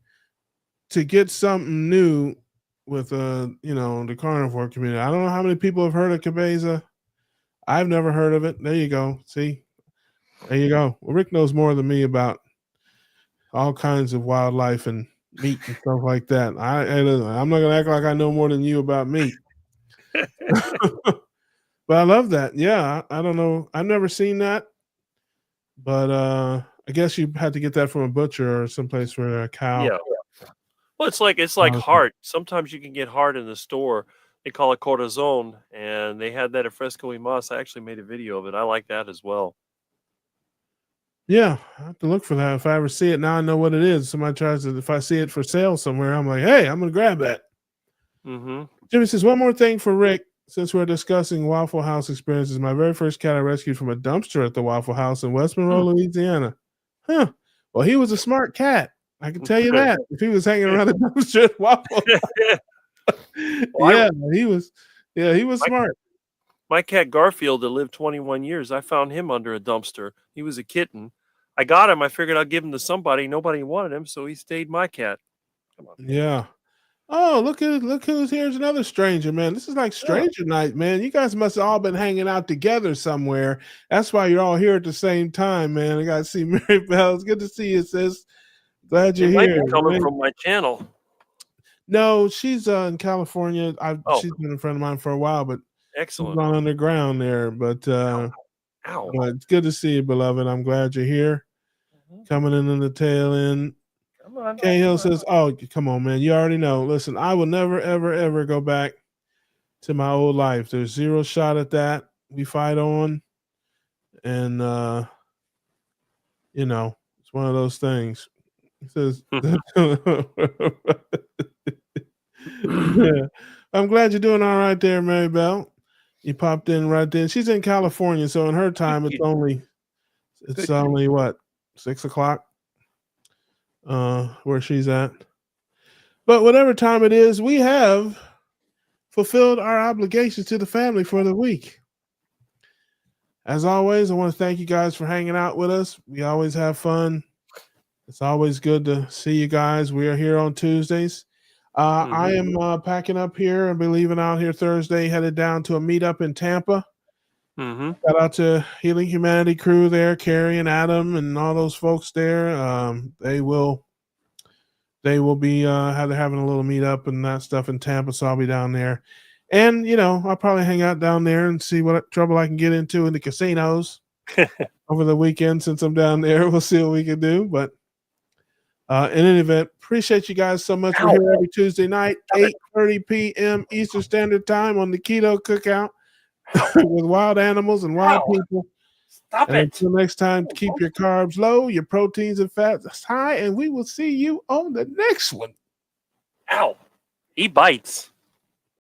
to get something new with the carnivore community. I don't know how many people have heard of cabeza. I've never heard of it. There you go. See, there you go. Well, Rick knows more than me about all kinds of wildlife and meat and stuff like that. I'm not gonna act like I know more than you about meat. But I love that. Yeah, I don't know. I've never seen that, but I guess you had to get that from a butcher or someplace for a cow. Yeah. Well, it's like heart. Sometimes you can get heart in the store. They call it corazon, and they had that at Fresco y Mas. I actually made a video of it. I like that as well. Yeah, I have to look for that. If I ever see it, now I know what it is. Somebody tries to, if I see it for sale somewhere, I'm like, hey, I'm going to grab that. Mm-hmm. Jimmy says, one more thing for Rick. Since we're discussing Waffle House experiences, my very first cat I rescued from a dumpster at the Waffle House in West Monroe, Louisiana. Huh. Well, he was a smart cat. I can tell you that. If he was hanging around a dumpster at Waffle House. He was smart. My cat Garfield that lived 21 years, I found him under a dumpster. He was a kitten. I got him. I figured I'd give him to somebody. Nobody wanted him, so he stayed my cat. Come on. Yeah. Oh, look who's here's another stranger, man. This is like stranger night, man. You guys must have all been hanging out together somewhere. That's why you're all here at the same time, man. I got to see Mary Bell. It's good to see you, sis. Glad you're here. Might be coming from my channel. No, she's in California. She's been a friend of mine for a while, but excellent. She's on underground there. But but it's good to see you, beloved. I'm glad you're here. Coming in the tail end. Come on. Cahill says, oh, come on, man. You already know. Listen, I will never, ever, ever go back to my old life. There's zero shot at that. We fight on. And, it's one of those things. He says, yeah. I'm glad you're doing all right there, Mary Bell. You popped in right there. She's in California, so in her time, it's only what, 6 o'clock? Where she's at. But whatever time it is, we have fulfilled our obligations to the family for the week. As always, I want to thank you guys for hanging out with us. We always have fun. It's always good to see you guys. We are here on Tuesdays. I am packing up here and be leaving out here Thursday, headed down to a meetup in Tampa. Shout out to Healing Humanity crew there, Carrie and Adam and all those folks there. They will be having a little meetup and that stuff in Tampa, so I'll be down there. And I'll probably hang out down there and see what trouble I can get into in the casinos over the weekend since I'm down there. We'll see what we can do. But in any event, appreciate you guys so much. We're here every Tuesday night, 8:30 p.m. Eastern Standard Time on the Keto Cookout. With wild animals and wild people. Stop it. Until next time, keep your carbs low, your proteins and fats high, and we will see you on the next one. Ow. He bites.